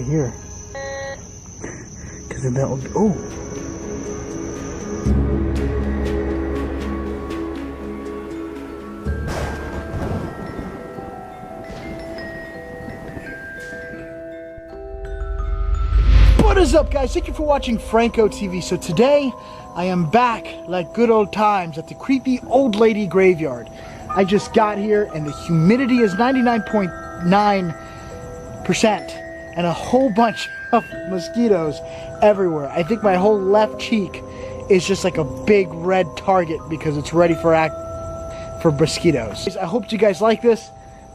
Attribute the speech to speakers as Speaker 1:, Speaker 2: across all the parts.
Speaker 1: here. Because then that will be, oh. What is up, guys? Thank you for watching Franco TV. So today I am back like good old times at the creepy old lady graveyard. I just got here and the humidity is 99.9% and a whole bunch of mosquitoes everywhere. I think my whole left cheek is just like a big red target because it's ready for mosquitoes. I hope you guys like this.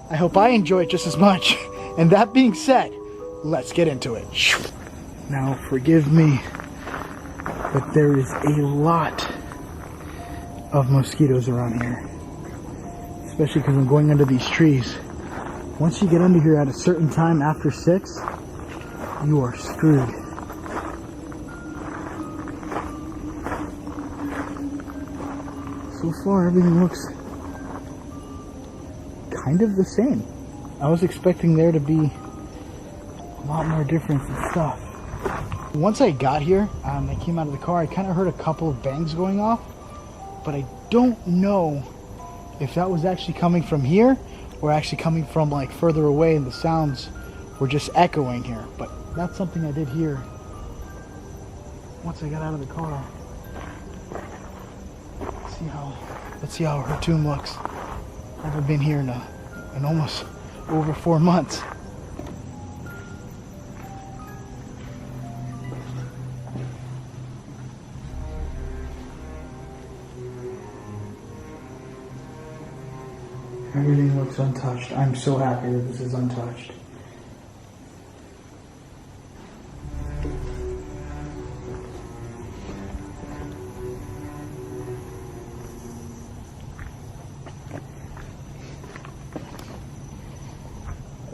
Speaker 1: I hope I enjoy it just as much. And that being said, let's get into it. Now, forgive me, but there is a lot of mosquitoes around here. Especially because I'm going under these trees. Once you get under here at a certain time after 6, you are screwed. So far, everything looks kind of the same. I was expecting there to be a lot more difference in stuff. Once I got here, I came out of the car, I kind of heard a couple of bangs going off, but I don't know if that was actually coming from here or actually coming from like further away and the sounds were just echoing here. But that's something I did hear once I got out of the car. Let's see how her tomb looks. I haven't been here in almost over 4 months. Everything looks untouched. I'm so happy that this is untouched.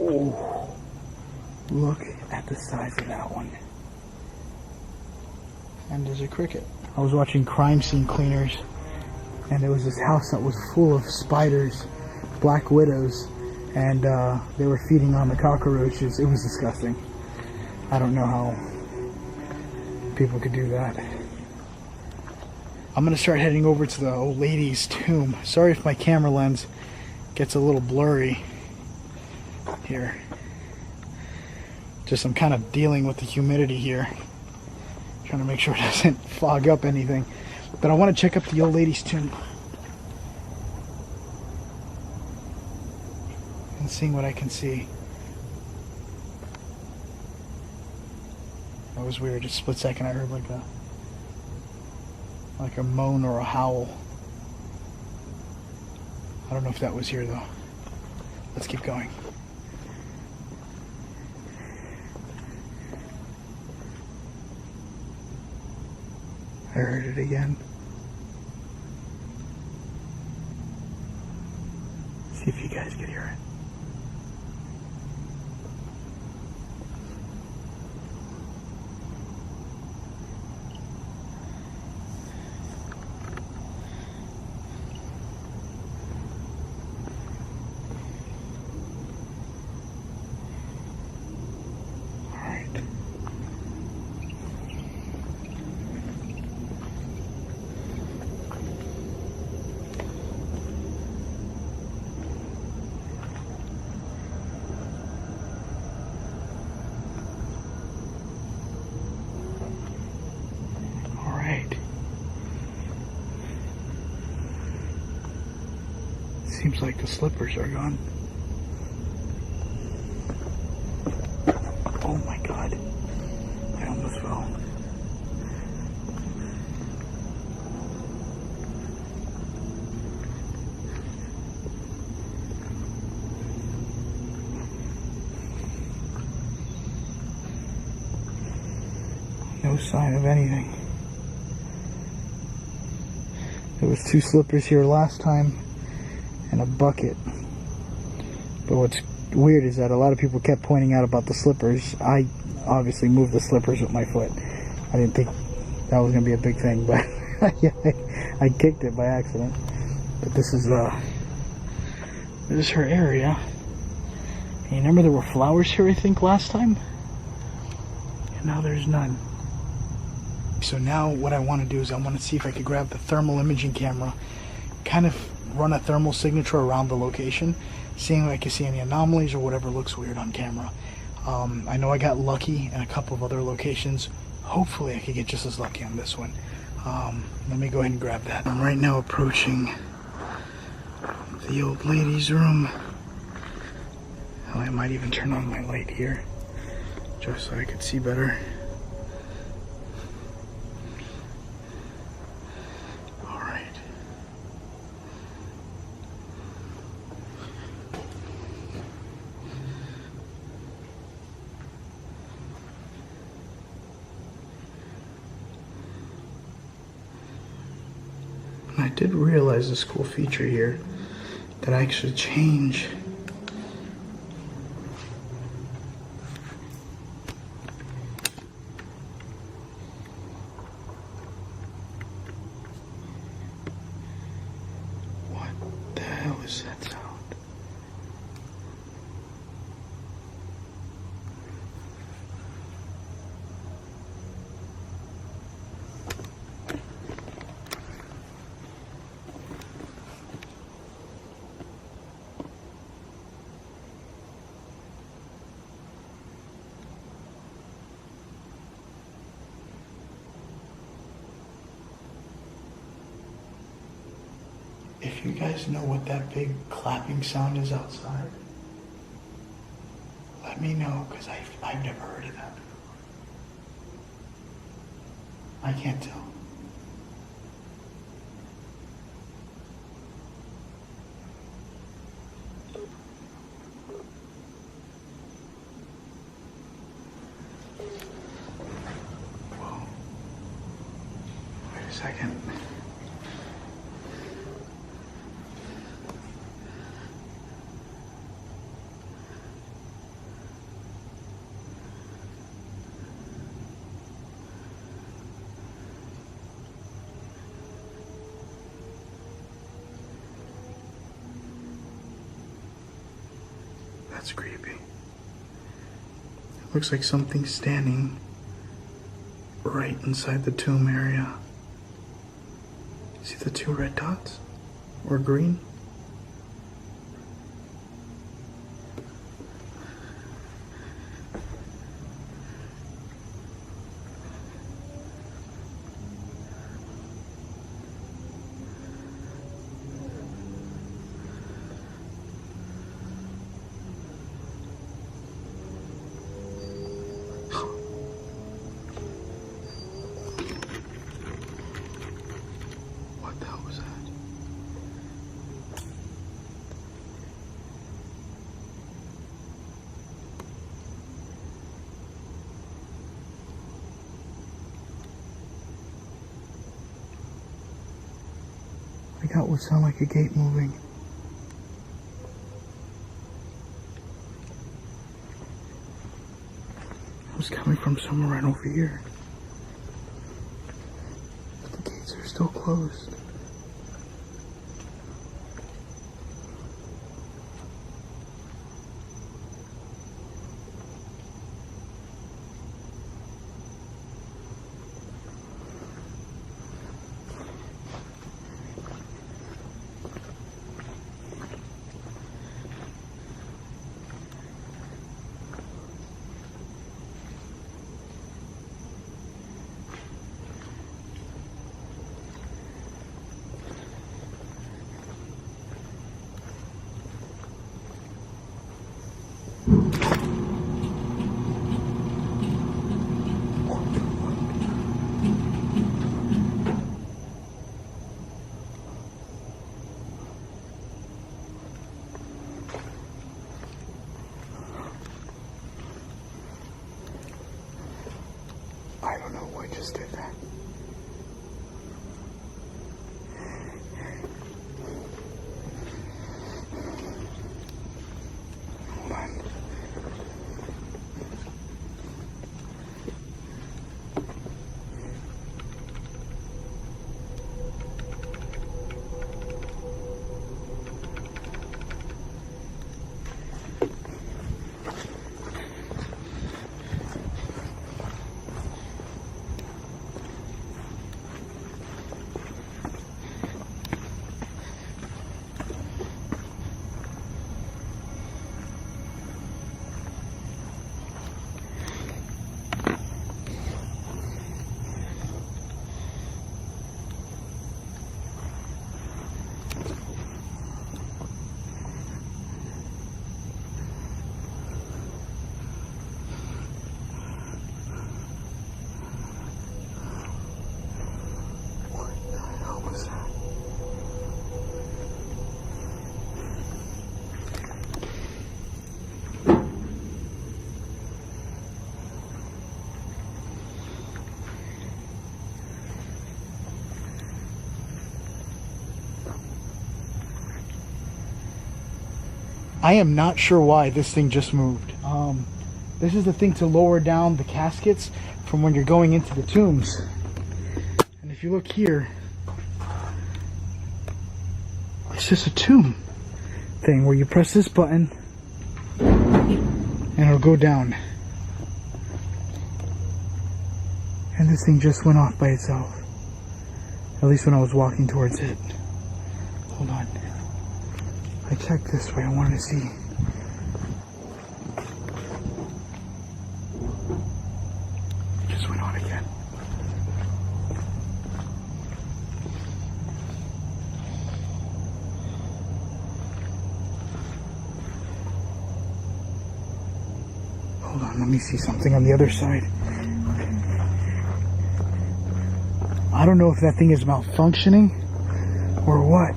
Speaker 1: Oh, look at the size of that one. And there's a cricket. I was watching Crime Scene Cleaners, and there was this house that was full of spiders, black widows, and they were feeding on the cockroaches. It was disgusting. I don't know how people could do that. I'm gonna start heading over to the old lady's tomb. Sorry if my camera lens gets a little blurry here. Just I'm kind of dealing with the humidity here, trying to make sure it doesn't fog up anything. But I want to check up the old lady's tomb and seeing what I can see. That was weird. Just a split second I heard like a moan or a howl. I don't know if that was here though. Let's keep going. I heard it again. See if you guys can hear it. Seems like the slippers are gone. Oh my God. I almost fell. No sign of anything. There was 2 slippers here last time and a bucket. But what's weird is that a lot of people kept pointing out about the slippers. I obviously moved the slippers with my foot. I didn't think that was going to be a big thing, but I kicked it by accident. But this is her area. And you remember there were flowers here, I think, last time? now there's none. So now what I want to do is I want to see if I could grab the thermal imaging camera, kind of run a thermal signature around the location, seeing if I can see any anomalies or whatever looks weird on camera. I know I got lucky in a couple of other locations. Hopefully I could get just as lucky on this one. Let me go ahead and grab that. I'm right now approaching the old lady's room. Hell, I might even turn on my light here, just so I could see better. I did realize this cool feature here that I actually change what the hell is that sound? If you guys know what that big clapping sound is outside, let me know, because I've never heard of that before. I can't tell. Whoa. Wait a second. That's creepy. It looks like something's standing right inside the tomb area. See the two red dots? Or green? What the hell was that? I got what sounded like a gate moving. It was coming from somewhere right over here. But the gates are still closed. I am not sure why this thing just moved. This is the thing to lower down the caskets from when you're going into the tombs. And if you look here, it's just a tomb thing where you press this button and it'll go down. And this thing just went off by itself. At least when I was walking towards it. Hold on. I checked this way, I wanted to see. It just went on again. Hold on, let me see something on the other side. I don't know if that thing is malfunctioning or what.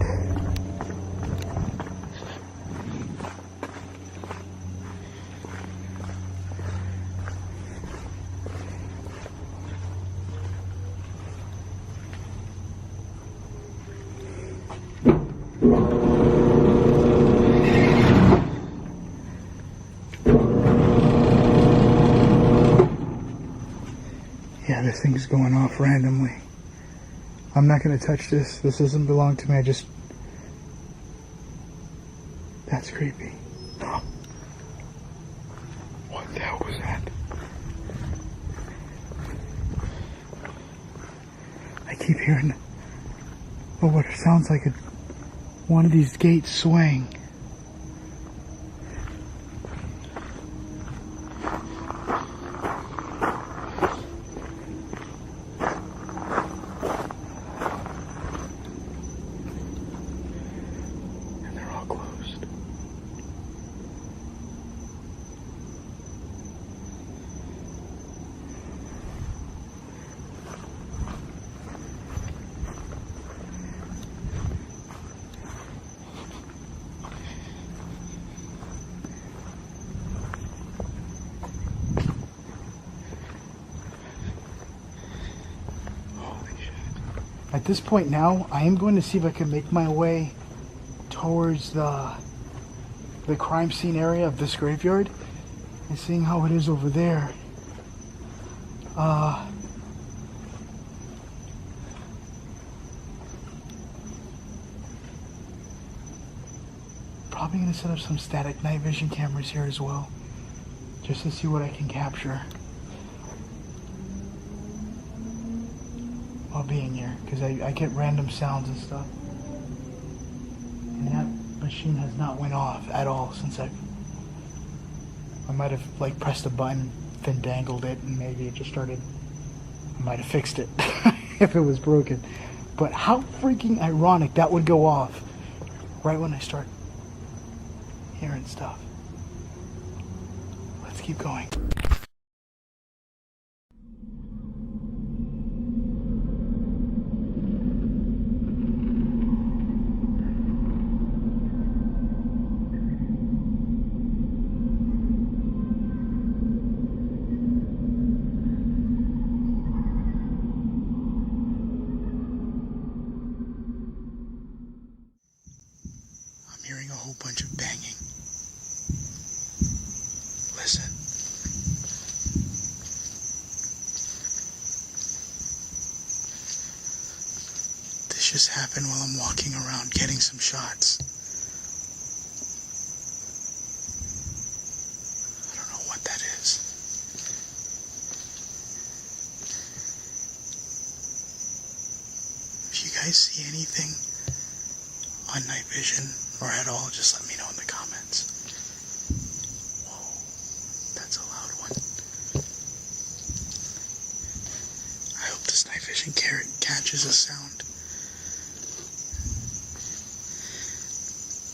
Speaker 1: Yeah, this thing's going off randomly. I'm not going to touch this. This doesn't belong to me. That's creepy. What the hell was that? I keep hearing what it sounds like one of these gates swaying. At this point now, I am going to see if I can make my way towards the crime scene area of this graveyard and seeing how it is over there. Probably going to set up some static night vision cameras here as well, just to see what I can capture while being here, because I get random sounds and stuff, and that machine has not went off at all since I might have like pressed a button, dangled it, and maybe it just started. I might have fixed it if it was broken. But how freaking ironic that would go off right when I start hearing stuff. Let's keep going. Hearing a whole bunch of banging. Listen. This just happened while I'm walking around getting some shots. I don't know what that is. If you guys see anything on night vision or at all, just let me know in the comments. Whoa, that's a loud one. I hope this night vision catches a sound,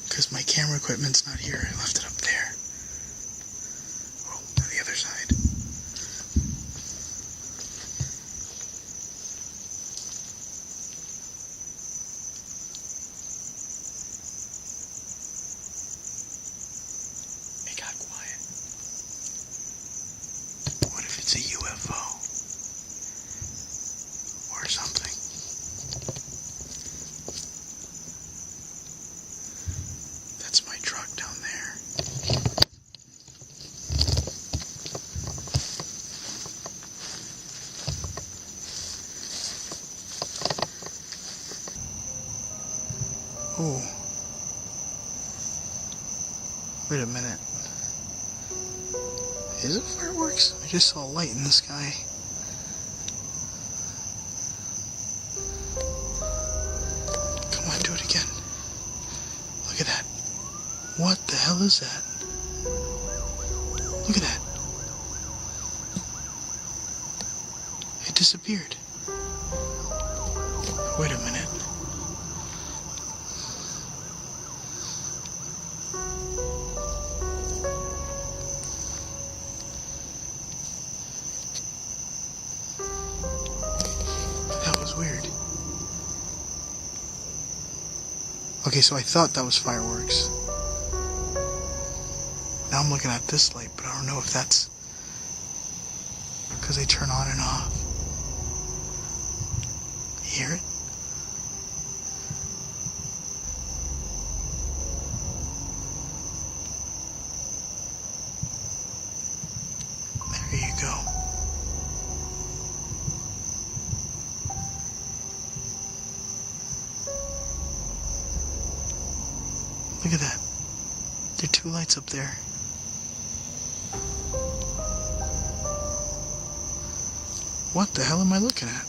Speaker 1: because my camera equipment's not here. I left it up there. Oh, on the other side. It's a UFO or something. That's my truck down there. Oh. Wait a minute. Is it fireworks? I just saw a light in the sky. Come on, do it again. Look at that. What the hell is that? Look at that. It disappeared. Wait a minute. That was weird. Okay, so I thought that was fireworks. Now I'm looking at this light, but I don't know if that's because they turn on and off. You hear it? There you go. Look at that. There are two lights up there. What the hell am I looking at?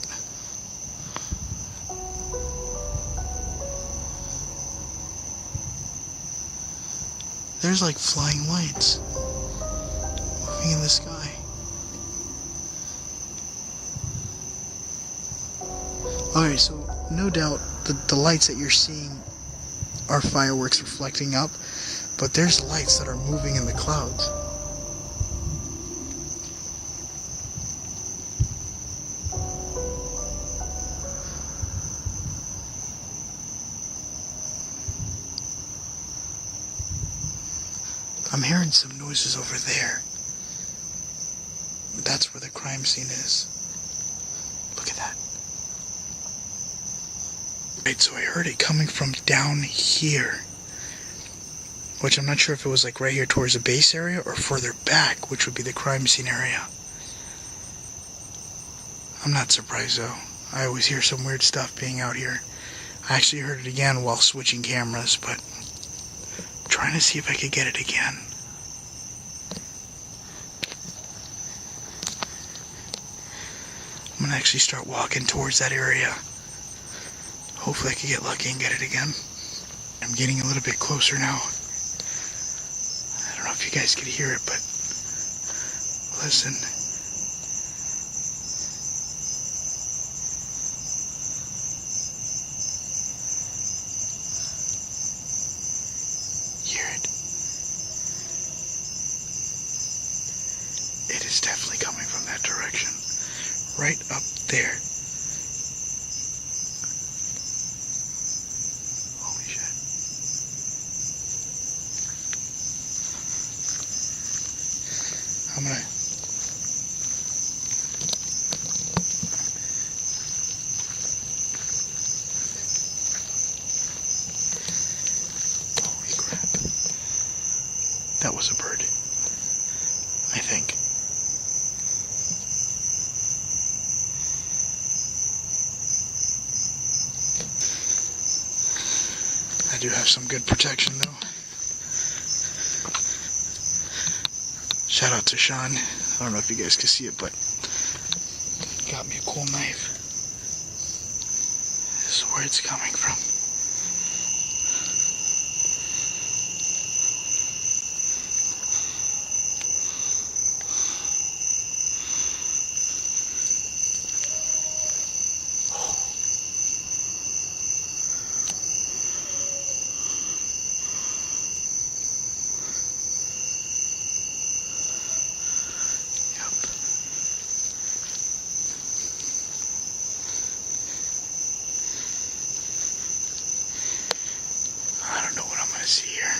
Speaker 1: There's like flying lights moving in the sky. Alright, so no doubt the lights that you're seeing are fireworks reflecting up, but there's lights that are moving in the clouds. I'm hearing some noises over there. That's where the crime scene is. Look at that. Right, so I heard it coming from down here. Which I'm not sure if it was like right here towards the base area or further back, which would be the crime scene area. I'm not surprised though. I always hear some weird stuff being out here. I actually heard it again while switching cameras, but I'm trying to see if I could get it again. I'm gonna actually start walking towards that area. Hopefully I can get lucky and get it again. I'm getting a little bit closer now. I don't know if you guys could hear it, but listen. Hear it? It is definitely coming from that direction. Right up there. Holy shit. I'm gonna... Holy crap. That was a bird. I think. I do have some good protection though. Shout out to Sean. I don't know if you guys can see it, but got me a cool knife. This is where it's coming from. I don't know what I'm going to see here.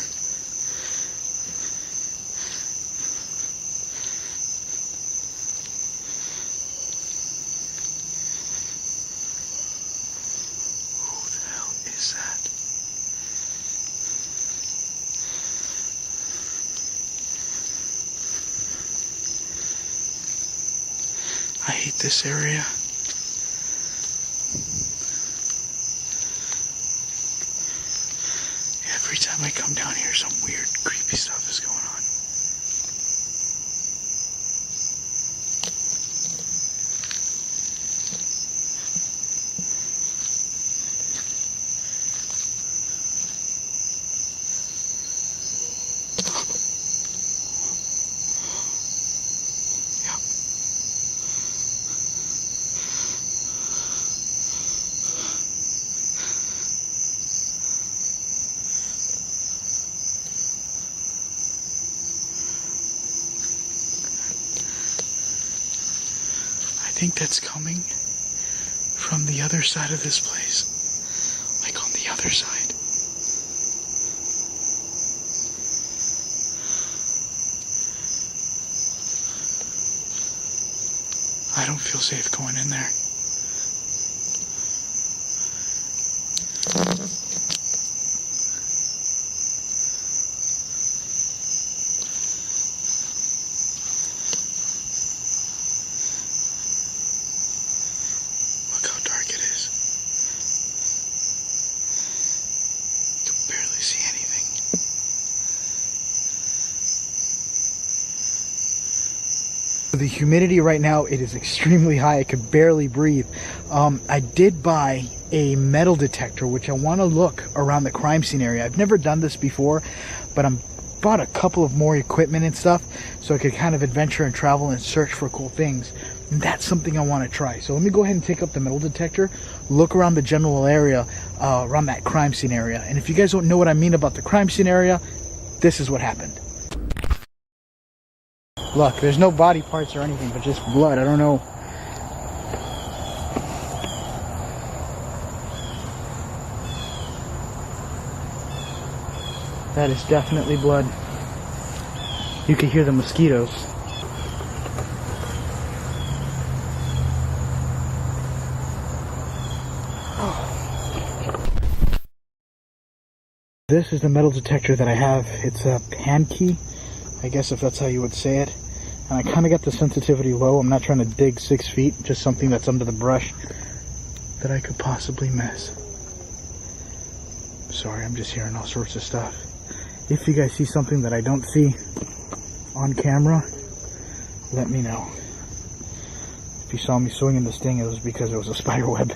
Speaker 1: Who the hell is that? I hate this area. Every time I come down here, some weird, creepy stuff is going on. I think that's coming from the other side of this place. Like on the other side. I don't feel safe going in there. The humidity right now, it is extremely high. I could barely breathe. I did buy a metal detector, which I want to look around the crime scene area. I've never done this before, but I'm bought a couple of more equipment and stuff so I could kind of adventure and travel and search for cool things. And that's something I want to try. So let me go ahead and take up the metal detector, look around the general area, around that crime scene area. And if you guys don't know what I mean about the crime scene area, this is what happened. Look, there's no body parts or anything, but just blood. I don't know. That is definitely blood. You can hear the mosquitoes. This is the metal detector that I have. It's a hand key, I guess, if that's how you would say it. And I kind of got the sensitivity low. I'm not trying to dig 6 feet, just something that's under the brush that I could possibly miss. Sorry, I'm just hearing all sorts of stuff. If you guys see something that I don't see on camera, let me know. If you saw me swinging this thing, it was because it was a spider web.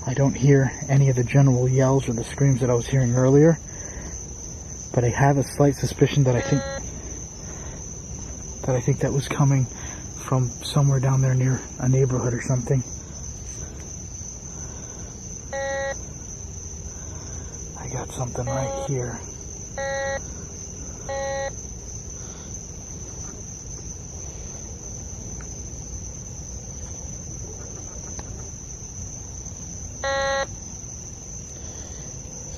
Speaker 1: I don't hear any of the general yells or the screams that I was hearing earlier, but I have a slight suspicion that I think that was coming from somewhere down there near a neighborhood or something. I got something right here.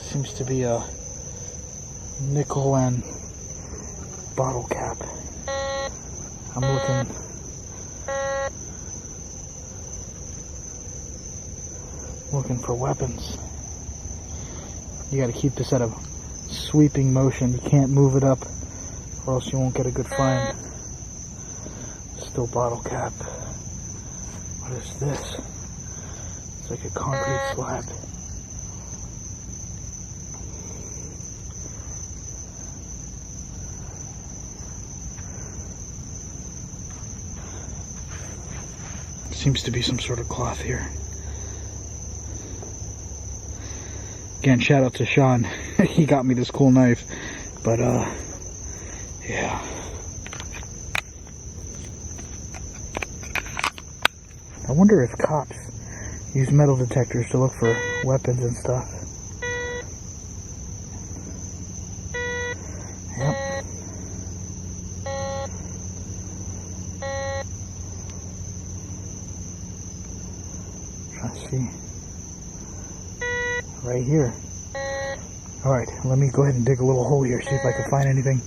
Speaker 1: Seems to be a nickel and bottle cap. I'm looking for weapons. You gotta keep this at a sweeping motion. You can't move it up or else you won't get a good find. Still bottle cap. What is this? It's like a concrete slab. Seems to be some sort of cloth here. Again, shout out to Sean. He got me this cool knife. But, yeah. I wonder if cops use metal detectors to look for weapons and stuff. Yep. Trying to see. Right here. Alright, let me go ahead and dig a little hole here, see if I can find anything.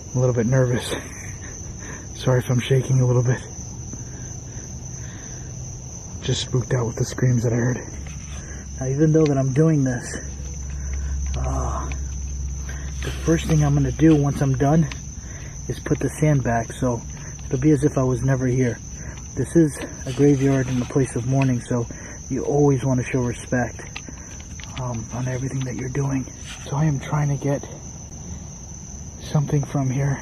Speaker 1: I'm a little bit nervous. Sorry if I'm shaking a little bit. Just spooked out with the screams that I heard. Now, even though that I'm doing this, the first thing I'm going to do once I'm done is put the sand back. So It'll be as if I was never here. This is a graveyard and a place of mourning, so you always want to show respect on everything that you're doing. So I am trying to get something from here.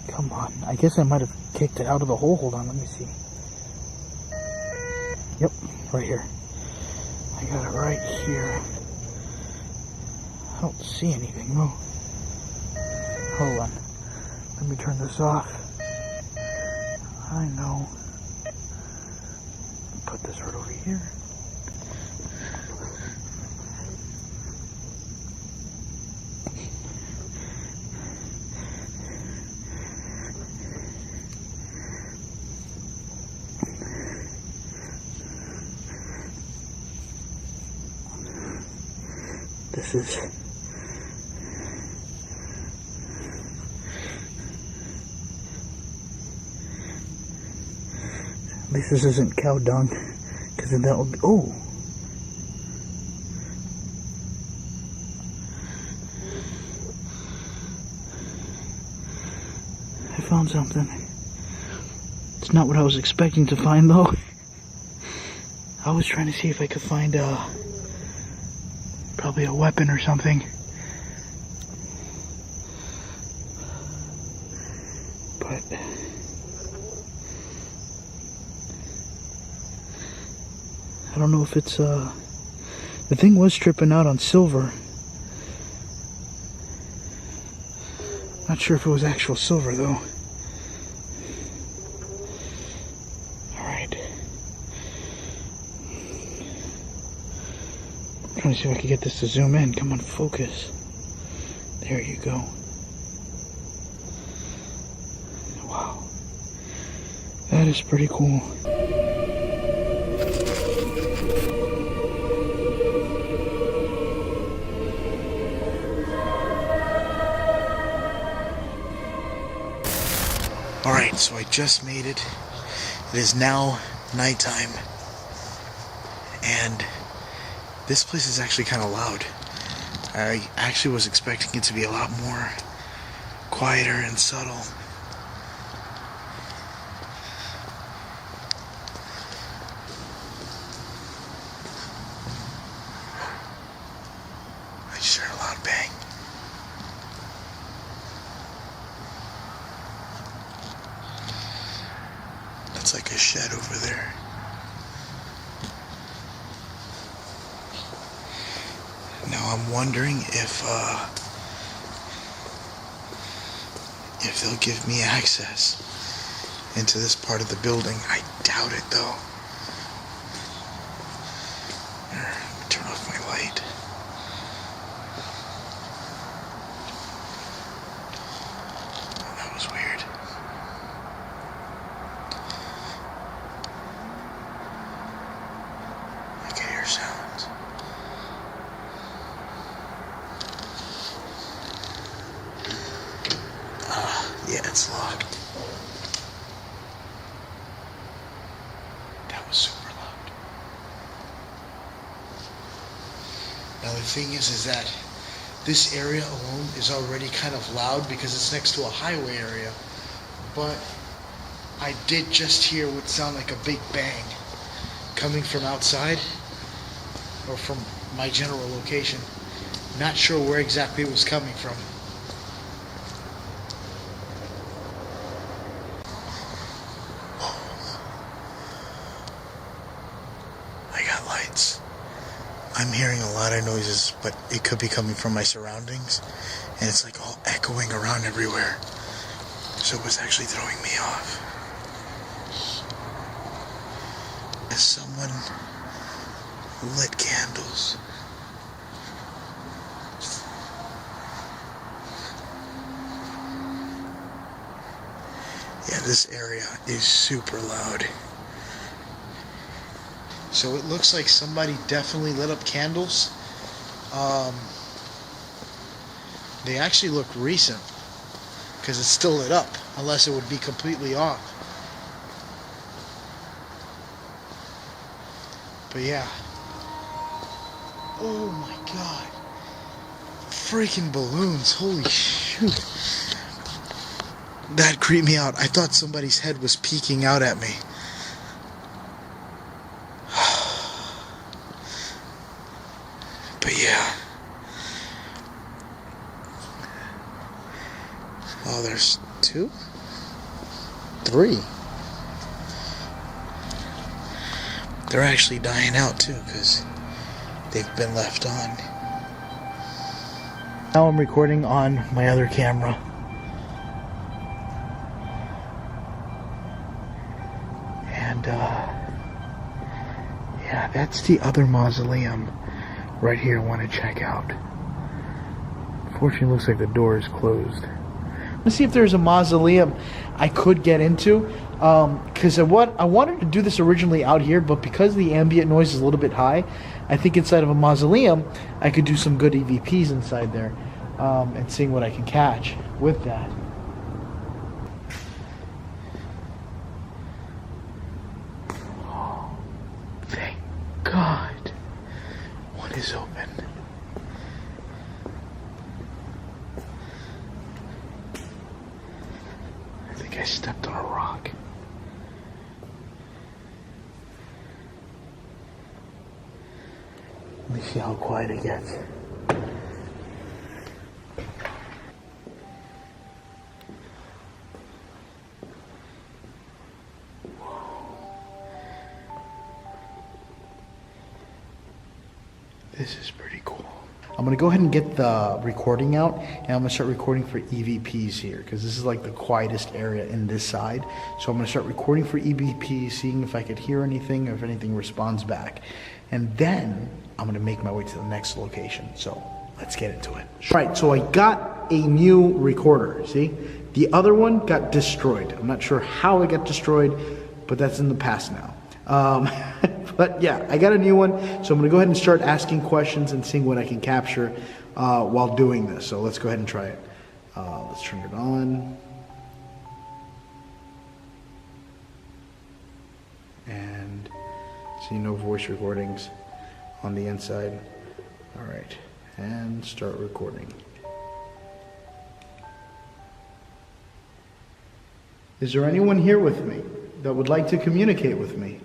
Speaker 1: Come on. I guess I might have kicked it out of the hole. Hold on, let me see. Yep, right here. I got it right here. I don't see anything though. Hold on. Let me turn this off. I know. Put this right over here. This is at least this isn't cow dung, because then that would be, oh, I found something. It's not what I was expecting to find though. I was trying to see if I could find probably a weapon or something. But I don't know if it's the thing was tripping out on silver. Not sure if it was actual silver though. Trying to see if I can get this to zoom in. Come on, focus. There you go. Wow. That is pretty cool. Alright, so I just made it. It is now nighttime. And this place is actually kind of loud. I actually was expecting it to be a lot more quieter and subtle. I just heard a loud bang. That's like a shed over there. Now I'm wondering if they'll give me access into this part of the building. I doubt it though. Here, turn off my light. Oh, that was weird. I can hear sounds. Yeah, it's locked. That was super loud. Now the thing is that this area alone is already kind of loud because it's next to a highway area. But I did just hear what sounded like a big bang coming from outside or from my general location. Not sure where exactly it was coming from. I'm hearing a lot of noises, but it could be coming from my surroundings, and it's like all echoing around everywhere. So it was actually throwing me off. As someone lit candles. Yeah, this area is super loud. So it looks like somebody definitely lit up candles. They actually look recent because it's still lit up, unless it would be completely off. But yeah. Oh my God. freaking balloons. Holy shoot. That creeped me out. I thought somebody's head was peeking out at me. But yeah. Oh, there's 2? 3. They're actually dying out too, because they've been left on. Now I'm recording on my other camera. And yeah, that's the other mausoleum right here I want to check out. Unfortunately, it looks like the door is closed. Let's see if there's a mausoleum I could get into. Because I wanted to do this originally out here, but because the ambient noise is a little bit high, I think inside of a mausoleum I could do some good EVPs inside there, and seeing what I can catch with that. Oh, thank God. One is open. I think I stepped on a rock. Let me see how quiet it gets. This is pretty cool. I'm going to go ahead and get the recording out, and I'm going to start recording for EVPs here, because this is like the quietest area in this side. So I'm going to start recording for EVPs, seeing if I could hear anything or if anything responds back. And then I'm going to make my way to the next location. So let's get into it. All right, so I got a new recorder, see? The other one got destroyed. I'm not sure how it got destroyed, but that's in the past now. But yeah, I got a new one, so I'm going to go ahead and start asking questions and seeing what I can capture while doing this. So let's go ahead and try it. Let's turn it on. And see, no voice recordings on the inside. All right, and start recording. Is there anyone here with me that would like to communicate with me?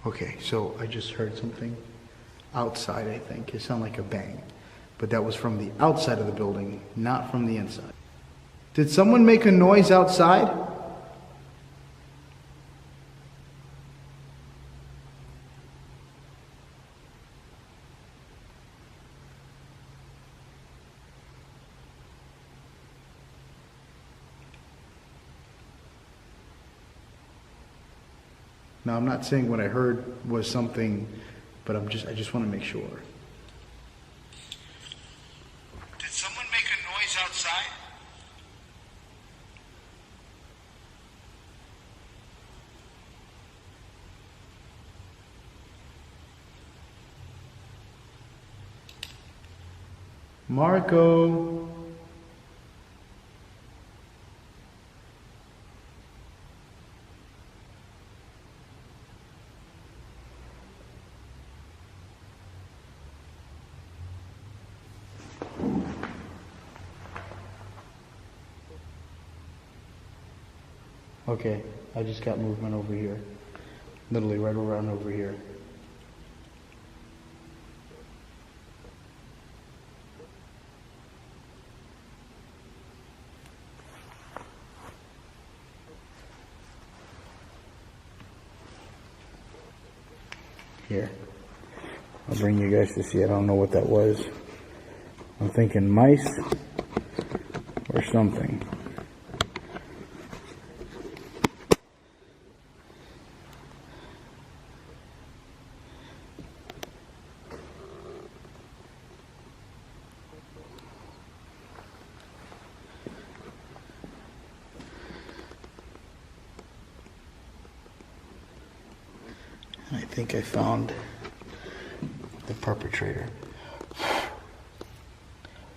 Speaker 1: Okay, so I just heard something outside, I think. It sounded like a bang. But that was from the outside of the building, not from the inside. Did someone make a noise outside? Now, I'm not saying what I heard was something, but I just want to make sure. Did someone make a noise outside? Marco. Okay, I just got movement over here. Literally right around over here. Here. I'll bring you guys to see. I don't know what that was. I'm thinking mice or something. think I found the perpetrator.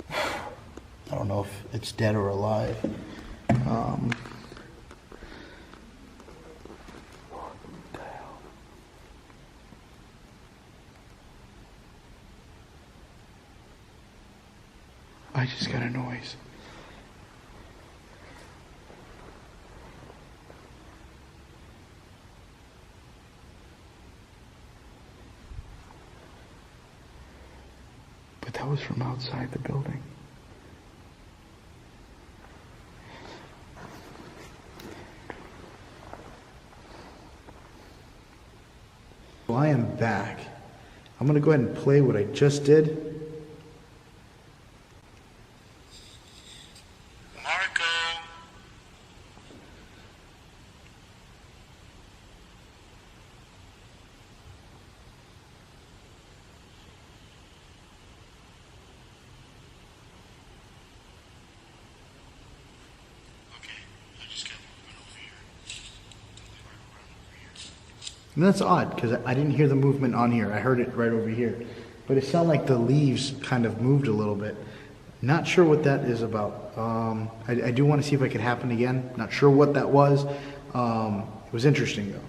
Speaker 1: I don't know if it's dead or alive. What the hell? I just got a noise. But that was from outside the building. Well, I am back. I'm going to go ahead and play what I just did. And that's odd, because I didn't hear the movement on here. I heard it right over here. But it sounded like the leaves kind of moved a little bit. Not sure what that is about. I do want to see if it could happen again. Not sure what that was. It was interesting, though.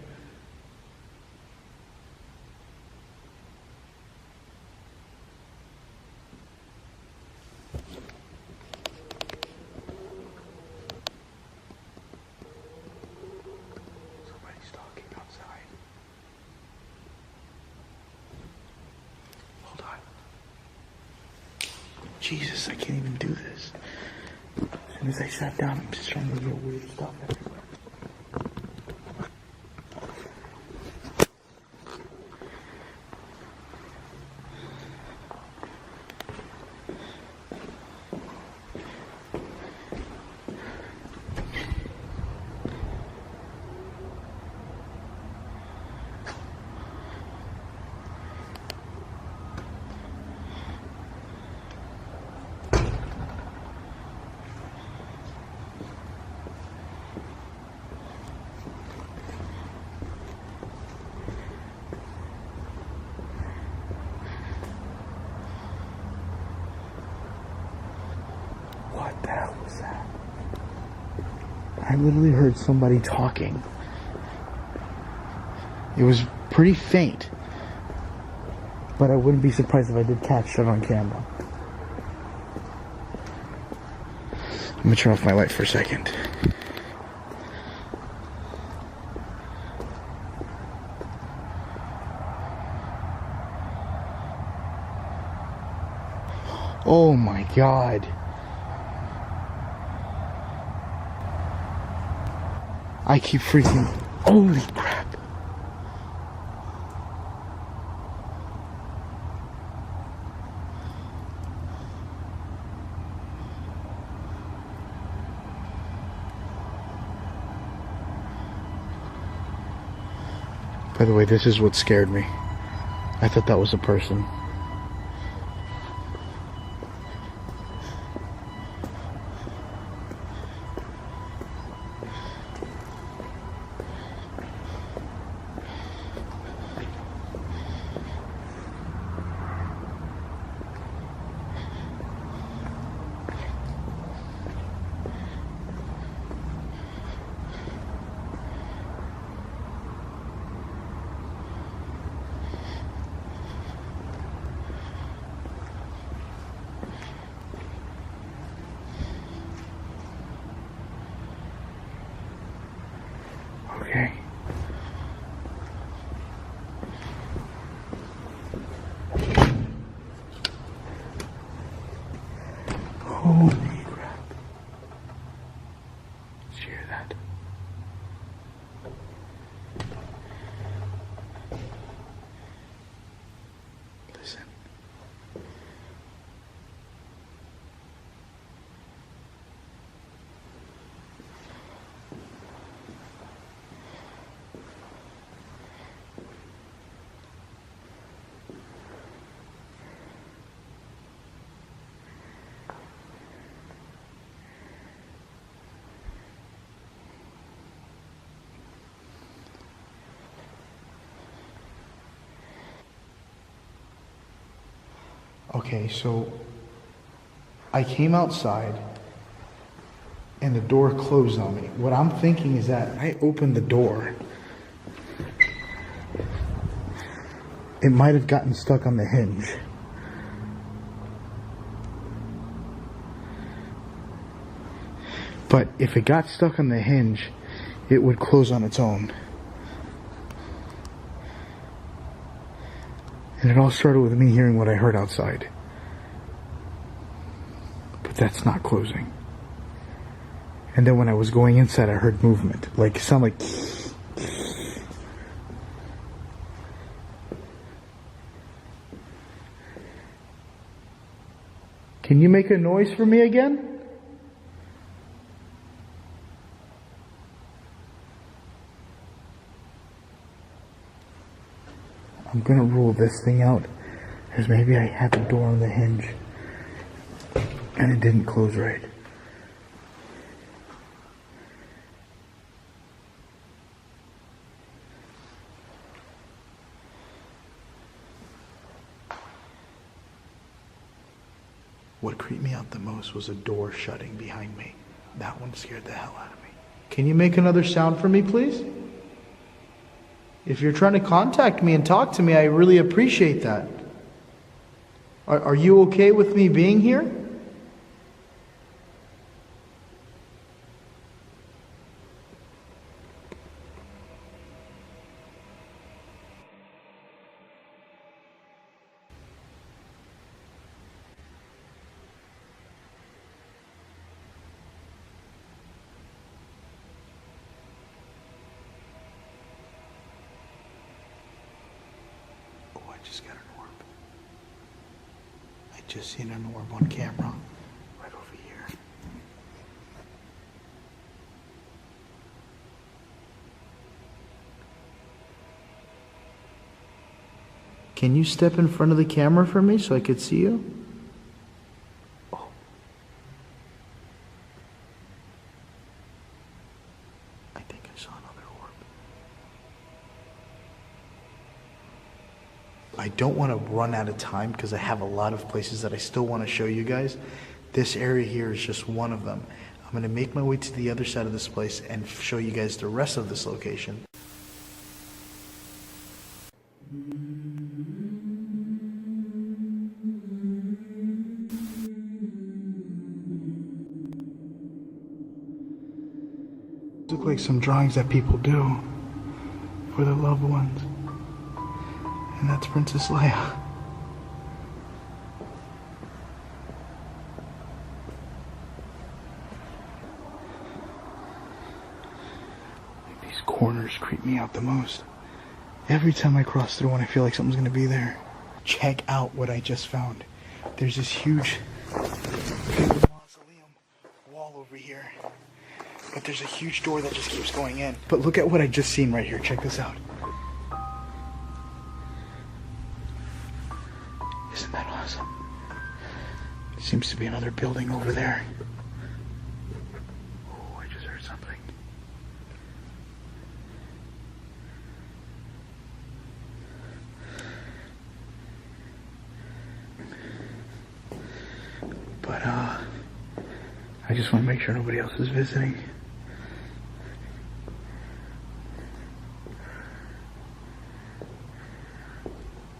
Speaker 1: Jesus, I can't even do this. As soon as I sat down, I'm just trying to get weird stuff everywhere. What the hell was that? I literally heard somebody talking. It was pretty faint, but I wouldn't be surprised if I did catch it on camera. I'm gonna turn off my light for a second. Oh my God. I keep freaking, holy crap. By the way, this is what scared me. I thought that was a person. Okay. Holy crap. Did you hear that? Listen. Okay, so I came outside and the door closed on me. What I'm thinking is that I opened the door. It might have gotten stuck on the hinge. But if it got stuck on the hinge, it would close on its own. And it all started with me hearing what I heard outside. But that's not closing. And then when I was going inside, I heard movement. Like, it sounded like... Can you make a noise for me again? I'm gonna rule this thing out as maybe I had the door on the hinge and it didn't close right. What creeped me out the most was a door shutting behind me. That one scared the hell out of me. Can you make another sound for me, please? If you're trying to contact me and talk to me, I really appreciate that. Are you okay with me being here? I just got an orb. I just seen an orb on camera right over here. Can you step in front of the camera for me so I could see you? Oh. I think I saw another orb. I don't want to run out of time because I have a lot of places that I still want to show you guys. This area here is just one of them. I'm going to make my way to the other side of this place and show you guys the rest of this location. Look like some drawings that people do for their loved ones. And that's Princess Leia. These corners creep me out the most. Every time I cross through one, I feel like something's gonna be there. Check out what I just found. There's this huge mausoleum wall over here. But there's a huge door that just keeps going in. But look at what I just seen right here. Check this out. Isn't that awesome? Seems to be another building over there. Oh, I just heard something. But, I just want to make sure nobody else is visiting.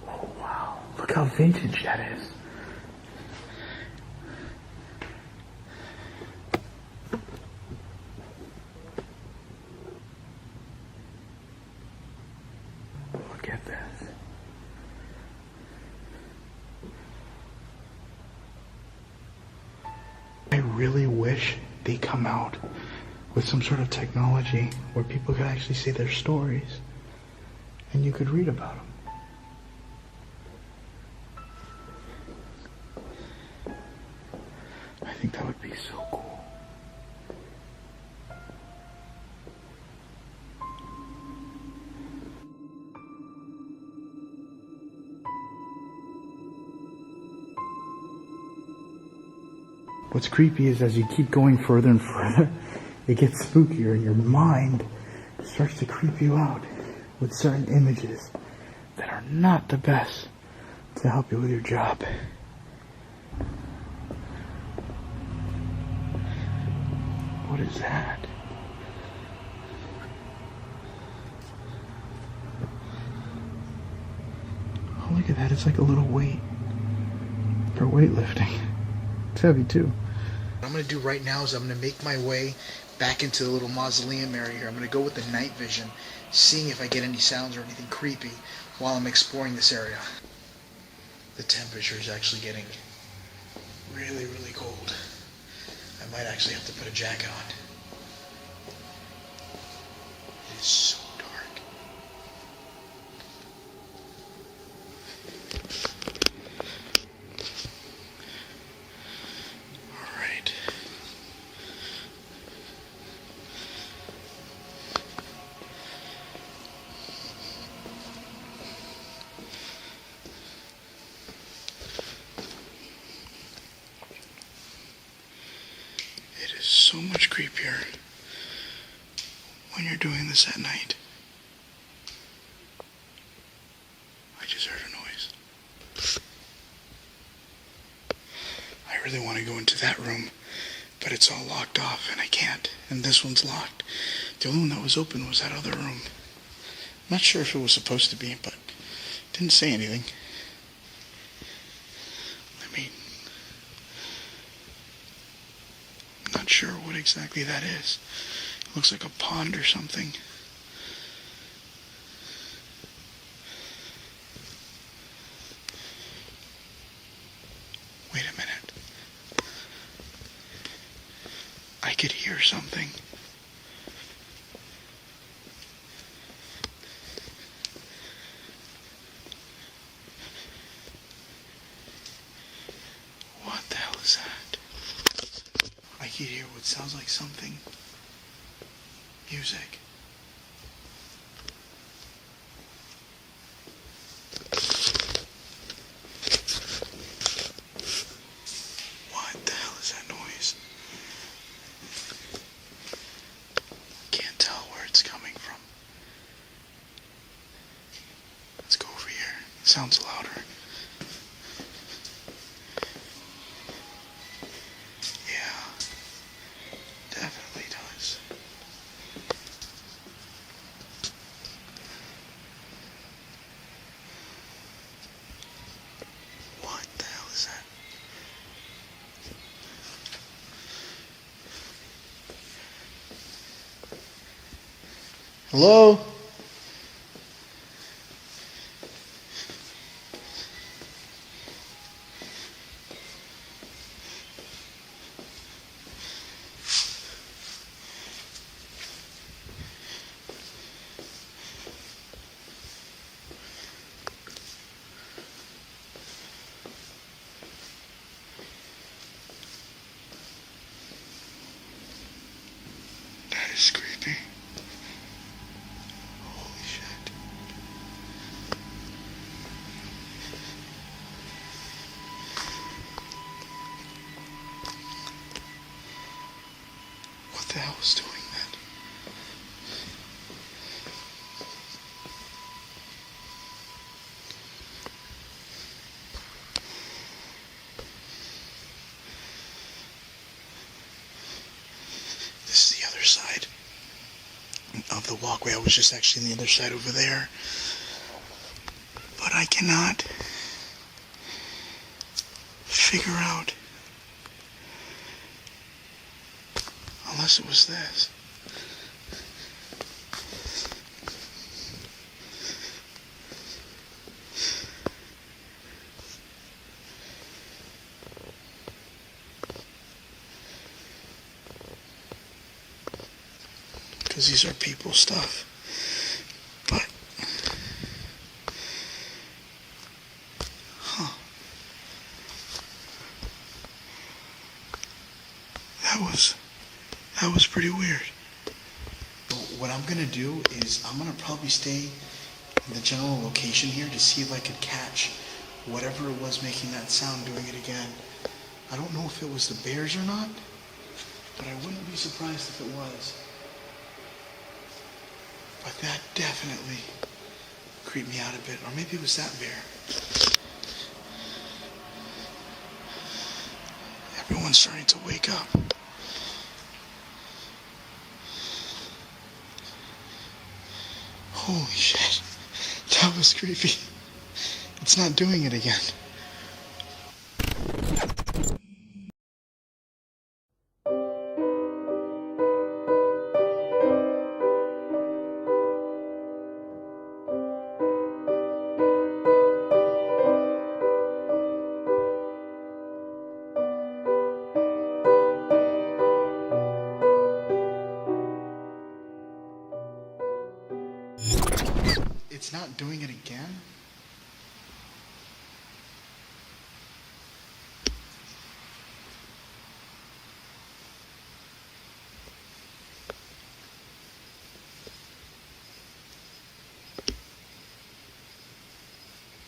Speaker 1: Oh, wow. Look how vintage that is. Look at this. I really wish they come out with some sort of technology where people could actually say their stories and you could read about them. I think that would be so cool. What's creepy is as you keep going further and further, it gets spookier and your mind starts to creep you out with certain images that are not the best to help you with your job. What is that? Oh, look at that. It's like a little weight for weightlifting. It's heavy too. What I'm going to do right now is I'm going to make my way back into the little mausoleum area here. I'm going to go with the night vision, seeing if I get any sounds or anything creepy while I'm exploring this area. The temperature is actually getting really, really cold. I might actually have to put a jacket on. It is so dark. Alright. It is so much creepier when you're doing this at night. I just heard a noise. I really want to go into that room, but it's all locked off and I can't. And this one's locked. The only one that was open was that other room. I'm not sure if it was supposed to be, but it didn't say anything. I'm not sure what exactly that is. It looks like a pond or something. Wait a minute. I could hear something. What the hell is that? I can hear what sounds like something. Music. What the hell is that noise? Can't tell where it's coming from. Let's go over here. It sounds louder. Definitely does. What the hell is that? Hello? That is creepy. Holy shit. What the hell is doing that? This is the other side of the walkway. I was just actually on the other side over there. But I cannot figure out, unless it was this. Because these are people stuff. But, that was pretty weird. What I'm gonna do is I'm gonna probably stay in the general location here to see if I could catch whatever it was making that sound, doing it again. I don't know if it was the bears or not, but I wouldn't be surprised if it was. But that definitely creeped me out a bit. Or maybe it was that bear. Everyone's starting to wake up. Holy shit. That was creepy. It's not doing it again. It's not doing it again?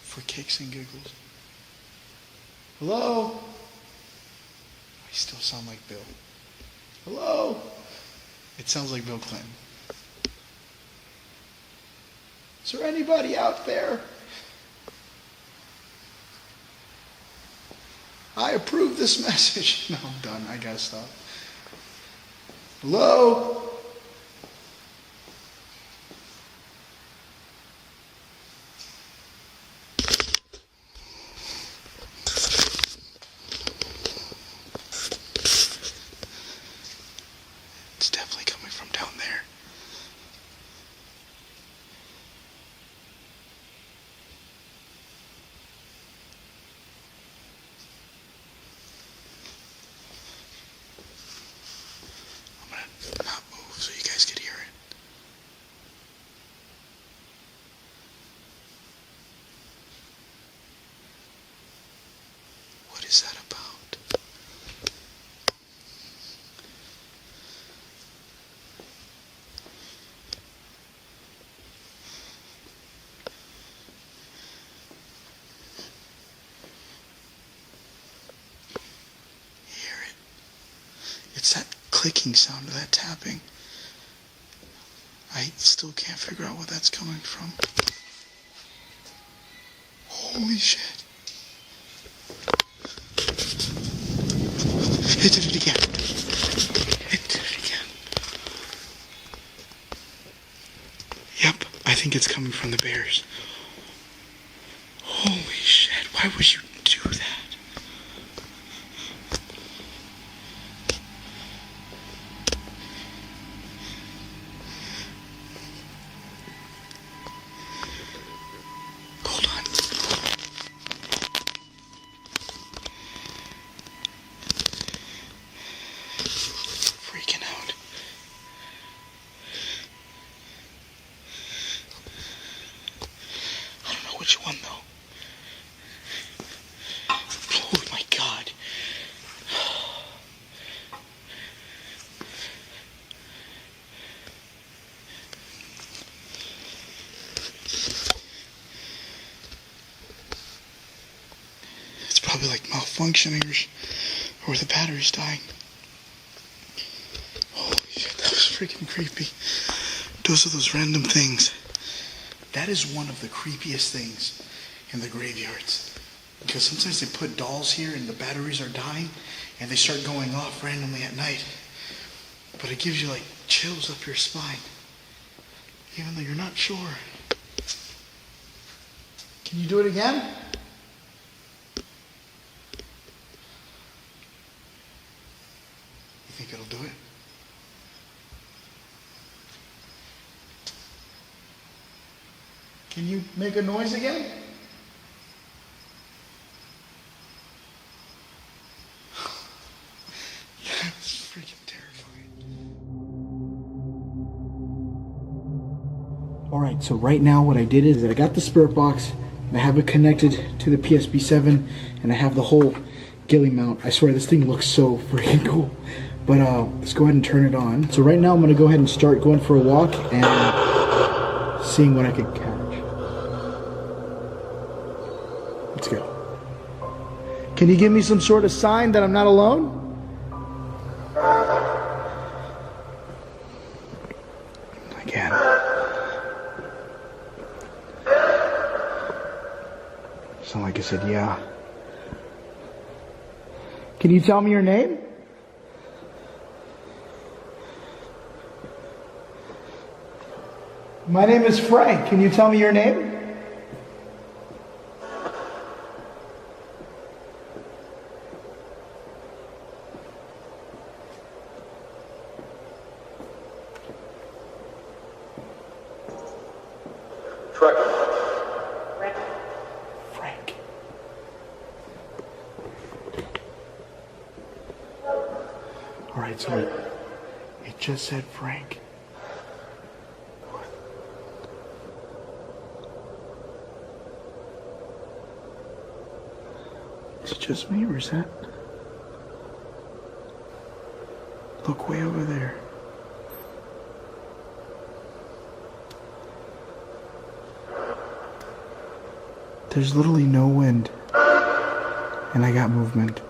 Speaker 1: For kicks and giggles. Hello? I still sound like Bill. Hello? It sounds like Bill Clinton. Is there anybody out there? I approve this message. No, I'm done. I gotta stop. Hello? It's definitely coming from down there. Not move so you guys could hear it. What is that about? Hear it? It's that clicking sound of that tapping. I still can't figure out where that's coming from. Holy shit. It did it again. It did it again. Yep, I think it's coming from the bears. Holy shit, why would you do that? Hold on. Freaking out. I don't know which one though. Oh my god. It's probably like malfunctioning or the battery's dying. Holy shit, that was freaking creepy. Those are those random things. That is one of the creepiest things in the graveyards. Because sometimes they put dolls here and the batteries are dying and they start going off randomly at night. But it gives you like chills up your spine. Even though you're not sure. Can you do it again? You think it'll do it? Can you make a noise again? That's freaking terrifying. Alright, so right now what I did is that I got the spirit box and I have it connected to the PSP7 and I have the whole ghillie mount. I swear this thing looks so freaking cool. But let's go ahead and turn it on. So right now I'm going to go ahead and start going for a walk and seeing what I can catch. Let's go. Can you give me some sort of sign that I'm not alone? Again. Sound like I said, yeah. Can you tell me your name? My name is Frank. Can you tell me your name? Frank. Alright, so it just said Frank. Is it just me, or is that? Look way over there. There's literally no wind. And I got movement.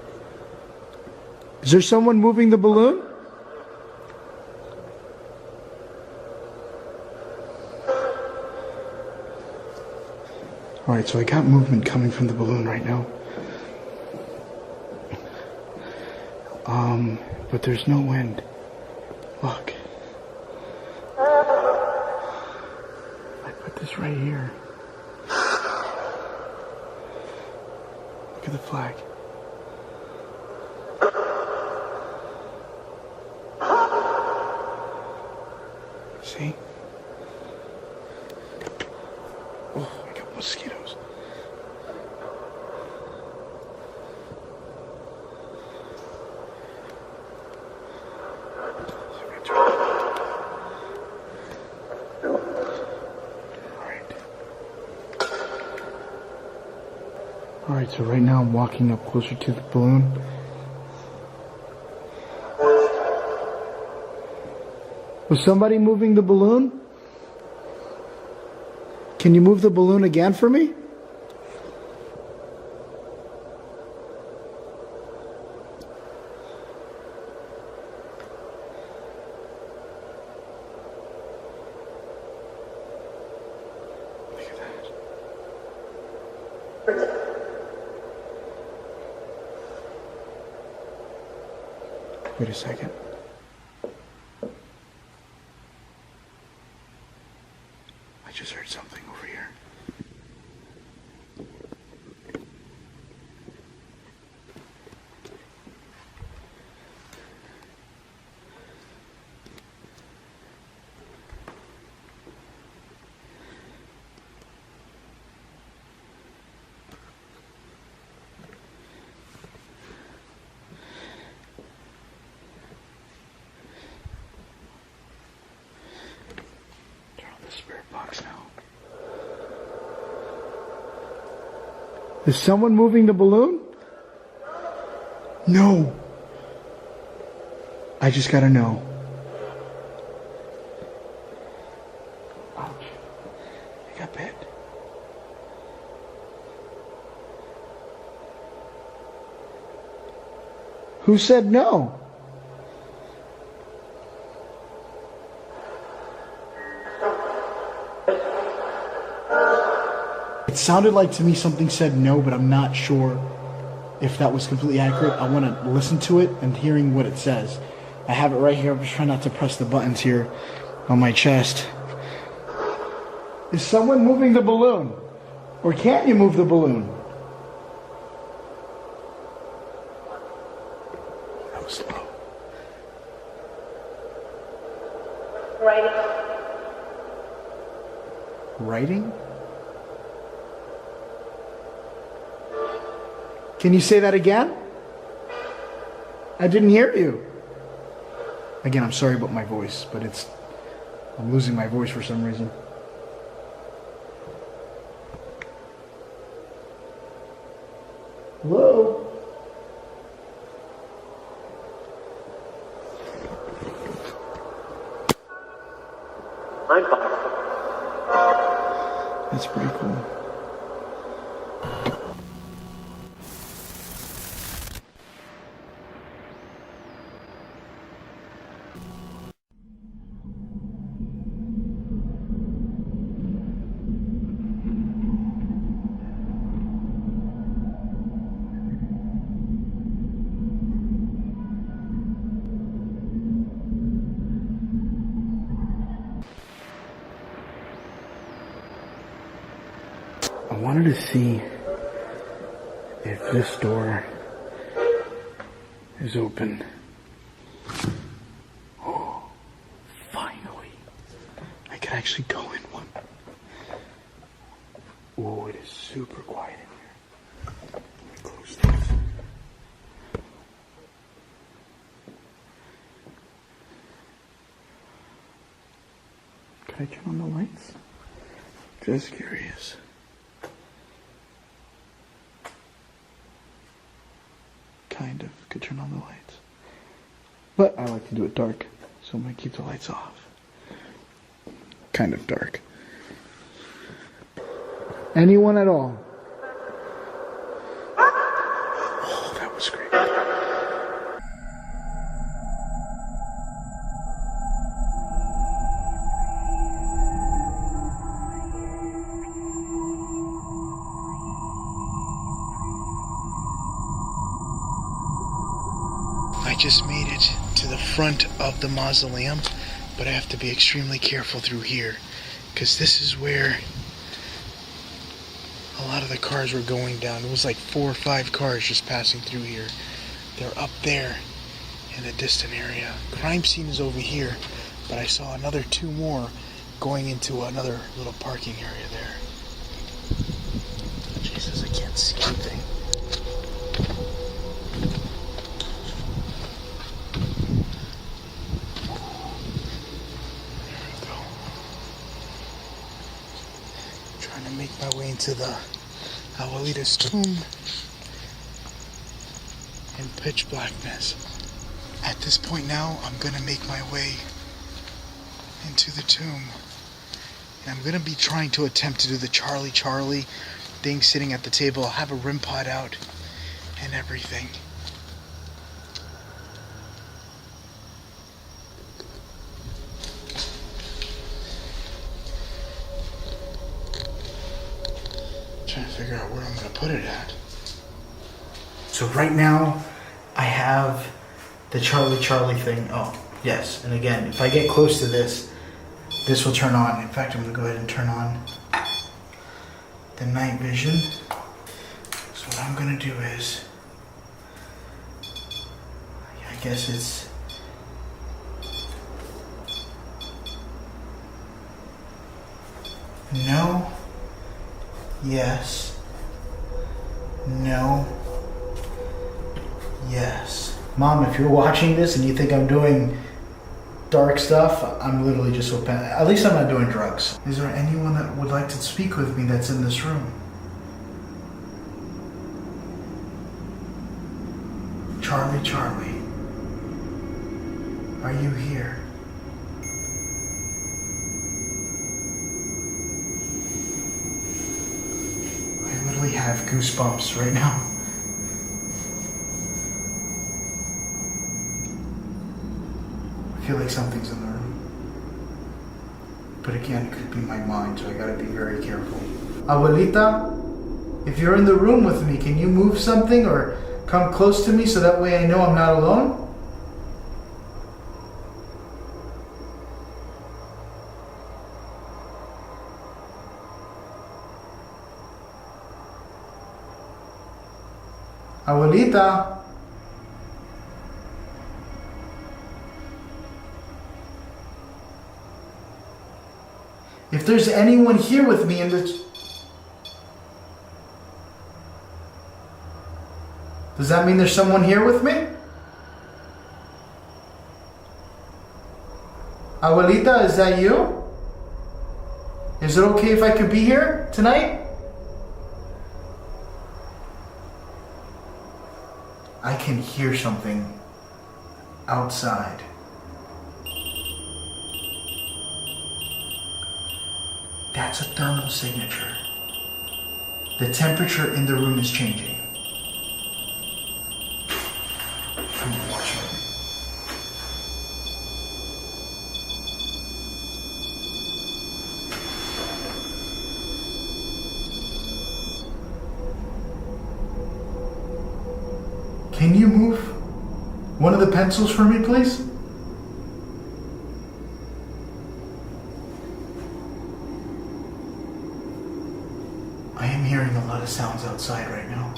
Speaker 1: Is there someone moving the balloon? Alright, so I got movement coming from the balloon right now. But there's no wind. Look. I put this right here. Look at the flag. See? Oh, I got mosquitoes. Alright, so right now I'm walking up closer to the balloon. Was somebody moving the balloon? Can you move the balloon again for me? Look at that. Wait a second. I just heard something over here. Spirit box now. Is someone moving the balloon? No. I just gotta know. Ouch. I got bit. Who said no? It sounded like to me something said no, but I'm not sure if that was completely accurate. I want to listen to it and hearing what it says. I have it right here. I'm just trying not to press the buttons here on my chest. Is someone moving the balloon? Or can't you move the balloon? That was slow. Writing? Can you say that again? I didn't hear you. Again, I'm sorry about my voice, but I'm losing my voice for some reason. Hello? That's pretty cool. wanted to see if this door is open. Oh, finally. I can actually go in one. Oh, it is super quiet in here. Let me close this. Can I turn on the lights? Just curious. Kind of could turn on the lights. But I like to do it dark, so I'm going to keep the lights off. Kind of dark. Anyone at all? Oh, that was great. I just made it to the front of the mausoleum, but I have to be extremely careful through here, because this is where a lot of the cars were going down. It was like 4 or 5 cars just passing through here. They're up there in the distant area. Crime scene is over here, but I saw another 2 more going into another little parking area there. Jesus, I can't see anything. Make my way into the Abuelita's tomb in pitch blackness. At this point now, I'm gonna make my way into the tomb. And I'm gonna be trying to attempt to do the Charlie thing sitting at the table. I'll have a REM pod out and everything. Trying to figure out where I'm going to put it at. So right now, I have the Charlie thing. Oh, yes. And again, if I get close to this, this will turn on. In fact, I'm going to go ahead and turn on the night vision. So what I'm going to do is, I guess it's no. Yes. No. Yes. Mom, if you're watching this and you think I'm doing dark stuff, I'm literally just so at least I'm not doing drugs. Is there anyone that would like to speak with me that's in this room? Charlie. Are you here? I have goosebumps right now. I feel like something's in the room. But again, it could be my mind, so I gotta be very careful. Abuelita, if you're in the room with me, can you move something or come close to me so that way I know I'm not alone? Abuelita. If there's anyone here with me in this... Does that mean there's someone here with me? Abuelita, is that you? Is it okay if I could be here tonight? I can hear something outside. That's a thermal signature. The temperature in the room is changing. I'm watching it. Can you move one of the pencils for me, please? I am hearing outside right now.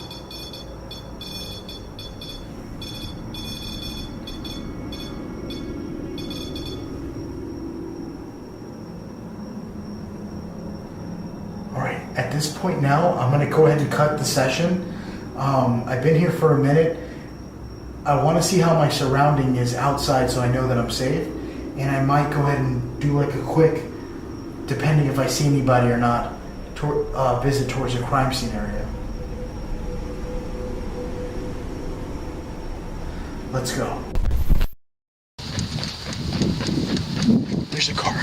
Speaker 1: Alright, at this point now, I'm going to go ahead and cut the session. I've been here for a minute. I want to see how my surrounding is outside so I know that I'm safe. And I might go ahead and do like a quick, depending if I see anybody or not, visit towards a crime scene area. Let's go. There's a car.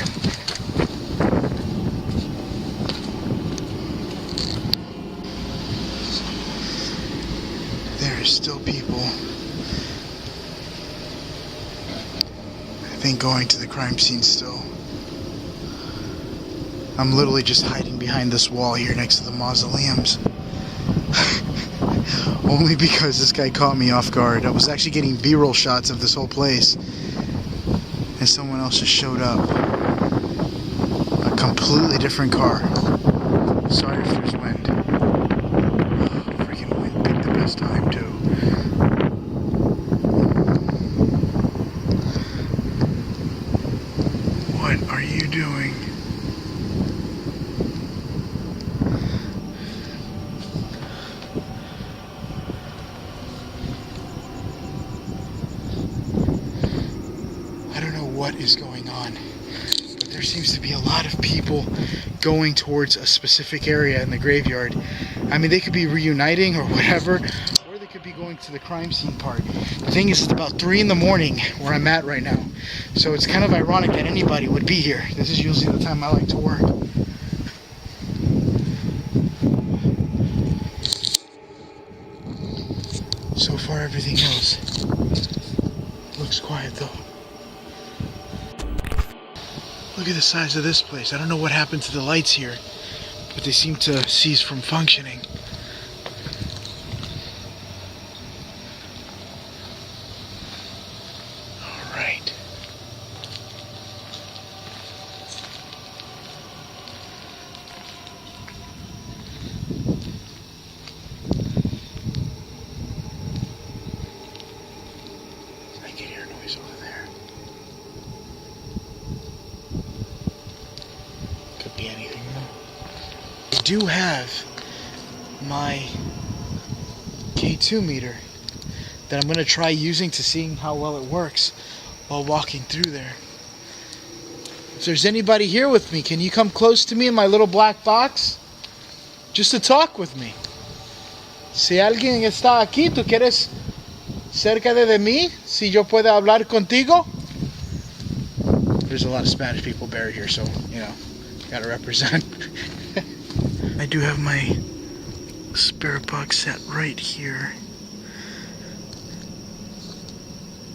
Speaker 1: There's still people, I think, going to the crime scene still. I'm literally just hiding behind this wall here next to the mausoleums. Only because this guy caught me off guard. I was actually getting B-roll shots of this whole place, and someone else just showed up. A completely different car. Sorry if there's wind. Oh, freaking wind picked the best time too. What are you doing? What is going on, but there seems to be a lot of people going towards a specific area in the graveyard. I mean, they could be reuniting or whatever, or they could be going to the crime scene part. The thing is, it's about 3 in the morning where I'm at right now, so it's kind of ironic that anybody would be here. This is usually the time I like to work. So far, everything else looks quiet though. Look at the size of this place. I don't know what happened to the lights here, but they seem to cease from functioning. All right. I can hear noise over there. Could be anything though. I do have my K2 meter that I'm going to try using to see how well it works while walking through there. If there's anybody here with me, can you come close to me in my little black box? Just to talk with me. Si alguien está aquí, ¿tú quieres cerca de mí? Si yo puedo hablar contigo? There's a lot of Spanish people buried here, so, you know, gotta represent. I do have my spirit box set right here.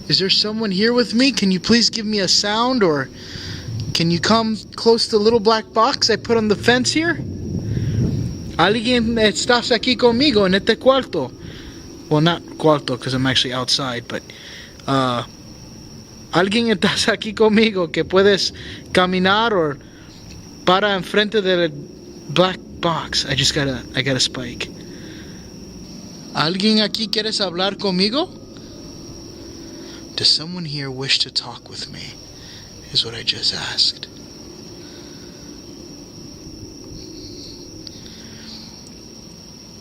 Speaker 1: Is there someone here with me? Can you please give me a sound, or can you come close to the little black box I put on the fence here? ¿Alguien estás aquí conmigo en este cuarto? Well, not cuarto because I'm actually outside, but ¿alguien estás aquí conmigo que puedes caminar or para enfrente del black box? I got a spike. ¿Alguien aquí quieres hablar conmigo? Does someone here wish to talk with me? Is what I just asked.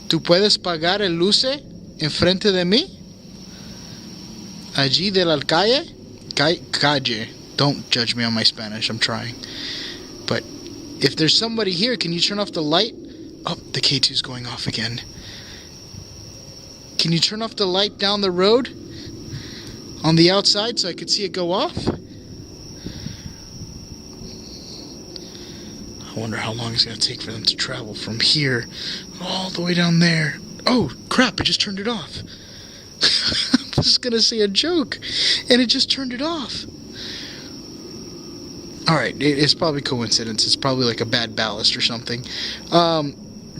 Speaker 1: ¿Tú puedes pagar el luce enfrente de mí? Allí de la calle? Calle. Don't judge me on my Spanish, I'm trying. But if there's somebody here, can you turn off the light? Oh, the K2's going off again. Can you turn off the light down the road on the outside so I could see it go off? I wonder how long it's going to take for them to travel from here all the way down there. Oh, crap, I just turned it off. I was going to say a joke, and it just turned it off. Alright, it's probably coincidence. It's probably like a bad ballast or something.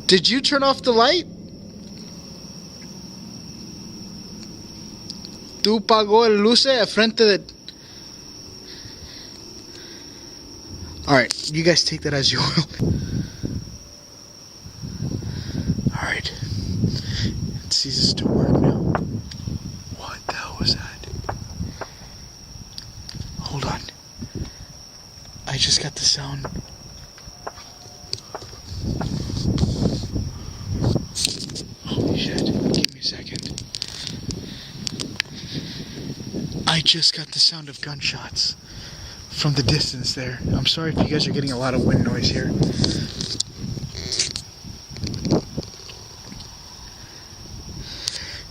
Speaker 1: Did you turn off the light? ¿Tú pagó el luce al frente de... Alright, you guys take that as you will. Alright. Hold on. I just got the sound. Holy shit. Give me a second. I just got the sound of gunshots from the distance there. I'm sorry if you guys are getting a lot of wind noise here.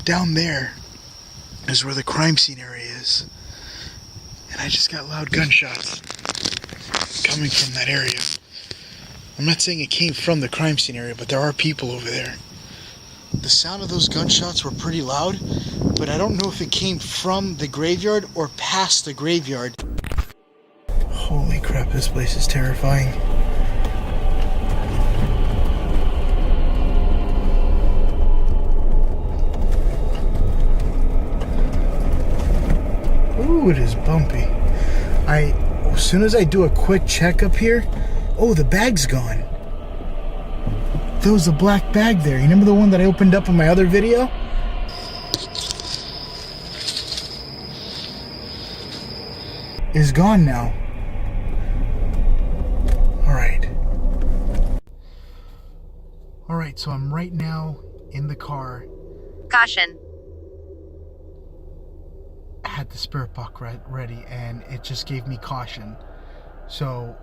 Speaker 1: Down there is where the crime scene area is. And I just got loud gunshots coming from that area. I'm not saying it came from the crime scene area, but there are people over there. The sound of those gunshots were pretty loud, but I don't know if it came from the graveyard or past the graveyard. Holy crap, this place is terrifying. Ooh, it is bumpy. As soon as I do a quick check up here, oh, the bag's gone. There was a black bag there. You remember the one that I opened up in my other video? Is gone now. Alright, so I'm right now in the car.
Speaker 2: Caution.
Speaker 1: I had the spirit box ready and it just gave me caution. So,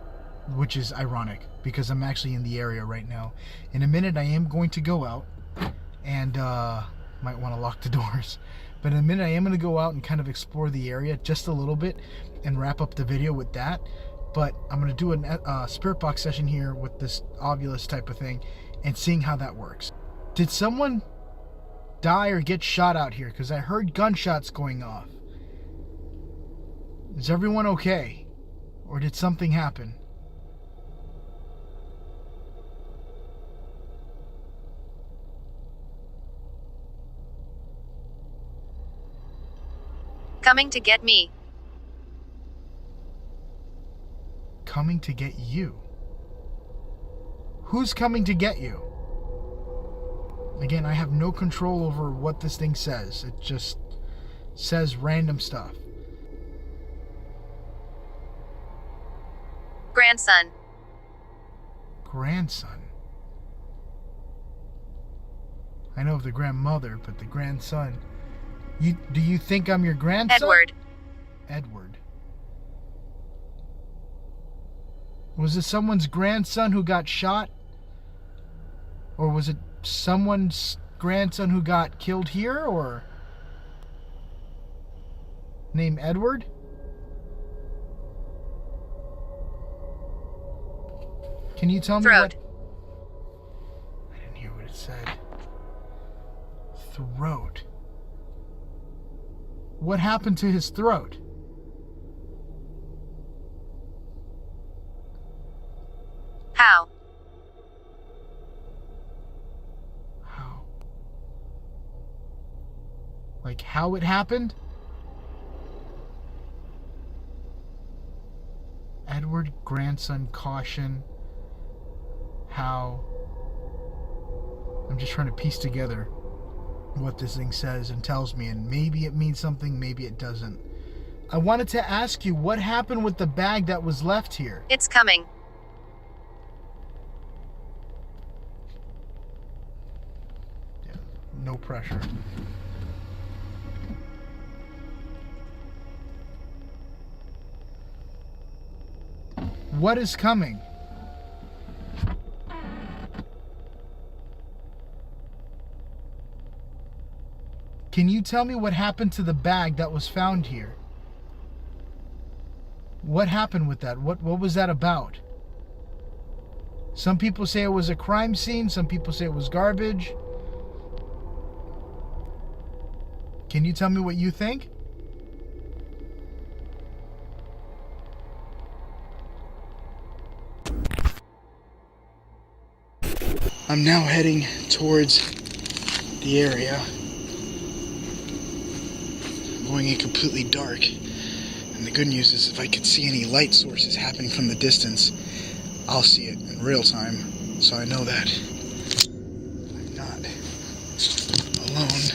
Speaker 1: which is ironic because I'm actually in the area right now. In a minute I am going to go out and might want to lock the doors. But in a minute I am going to go out and kind of explore the area just a little bit and wrap up the video with that. But I'm going to do a spirit box session here with this Ovulus type of thing and seeing how that works. Did someone die or get shot out here? Because I heard gunshots going off. Is everyone okay? Or did something happen?
Speaker 2: Coming to get me.
Speaker 1: Coming to get you? Who's coming to get you? Again, I have no control over what this thing says. It just says random stuff.
Speaker 2: Grandson.
Speaker 1: Grandson? I know of the grandmother, but the grandson. Do you think I'm your grandson?
Speaker 2: Edward.
Speaker 1: Edward. Was it someone's grandson who got shot? Or was it someone's grandson who got killed here, or named Edward? Can you tell me
Speaker 2: Throat.
Speaker 1: I didn't hear what it said. Throat. What happened to his throat?
Speaker 2: How?
Speaker 1: How? Like how it happened? Edward, grandson, caution. How? I'm just trying to piece together what this thing says and tells me, and maybe it means something, maybe it doesn't. I wanted to ask you, what happened with the bag that was left here?
Speaker 2: It's coming.
Speaker 1: Yeah, no pressure. What is coming? Can you tell me what happened to the bag that was found here? What happened with that? What was that about? Some people say it was a crime scene. Some people say it was garbage. Can you tell me what you think? I'm now heading towards the area. Going in completely dark. And the good news is if I could see any light sources happening from the distance, I'll see it in real time. So I know that I'm not alone.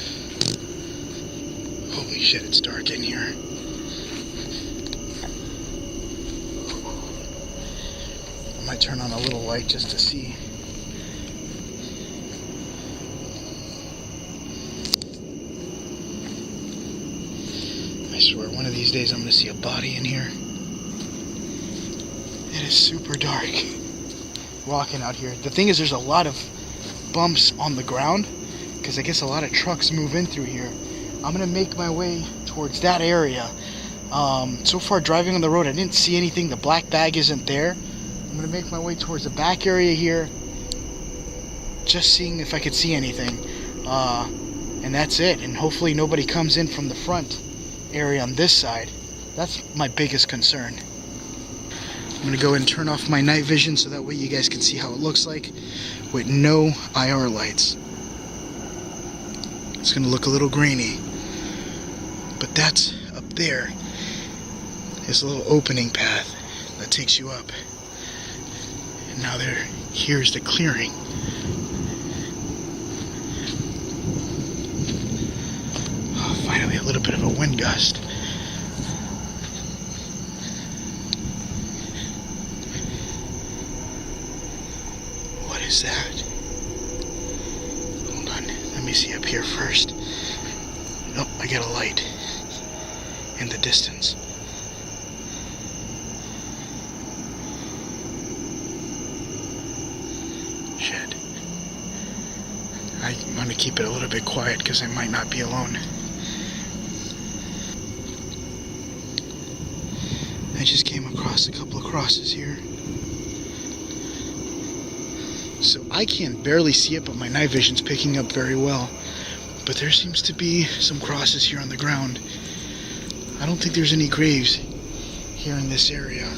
Speaker 1: Holy shit, it's dark in here. might turn on a little light just to see. I swear, one of these days I'm going to see a body in here. It is super dark walking out here. The thing is, there's a lot of bumps on the ground because I guess a lot of trucks move in through here. I'm going to make my way towards that area. So far, driving on the road, I didn't see anything. The black bag isn't there. I'm going to make my way towards the back area here, just seeing if I could see anything. And that's it. And hopefully nobody comes in from the front area on this side. That's my biggest concern. I'm going to go and turn off my night vision so that way you guys can see how it looks like with no IR lights. It's going to look a little grainy. But that's up there. There's a little opening path that takes you up. And now here's the clearing. Oh, finally a little bit of a wind gust. What is that? Hold on, let me see up here first. Oh, I got a light in the distance. Shit. I'm going to keep it a little bit quiet because I might not be alone. I just came across a couple of crosses here. So I can barely see it, but my night vision's picking up very well. But there seems to be some crosses here on the ground. I don't think there's any graves here in this area.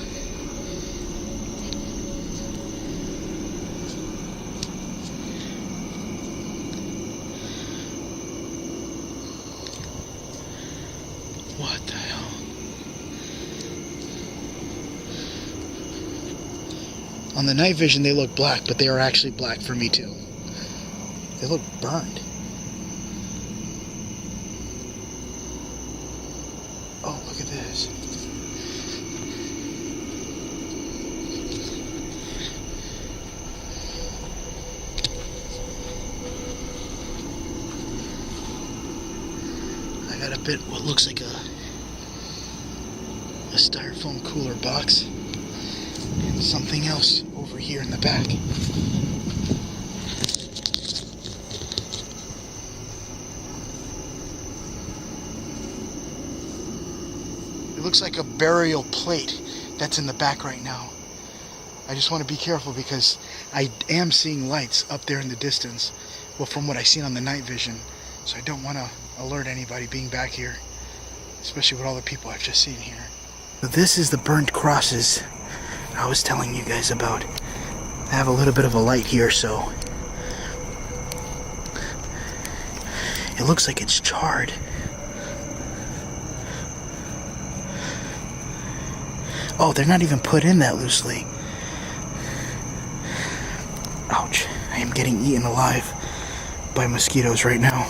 Speaker 1: What the hell? On the night vision they look black, but they are actually black for me too. They look burned. Oh, look at this. I got a bit what looks like a styrofoam cooler box and something else over here in the back. It looks like a burial plate that's in the back right now. I just want to be careful because I am seeing lights up there in the distance. Well, from what I seen on the night vision. So I don't want to alert anybody being back here, especially with all the people I've just seen here. So this is the burnt crosses I was telling you guys about. I have a little bit of a light here, so it looks like it's charred. Oh, they're not even put in that loosely. Ouch. I am getting eaten alive by mosquitoes right now.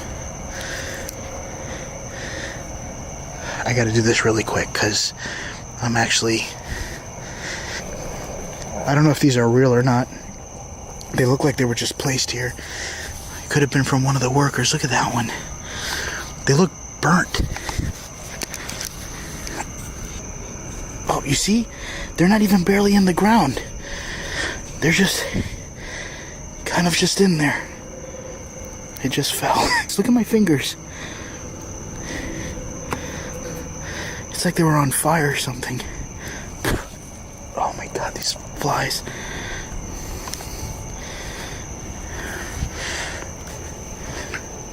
Speaker 1: I gotta do this really quick because I'm actually... I don't know if these are real or not. They look like they were just placed here. It could have been from one of the workers. Look at that one. They look burnt. Oh, you see? They're not even barely in the ground. They're just kind of just in there. It just fell. Look at my fingers. It's like they were on fire or something. Oh my god, these flies.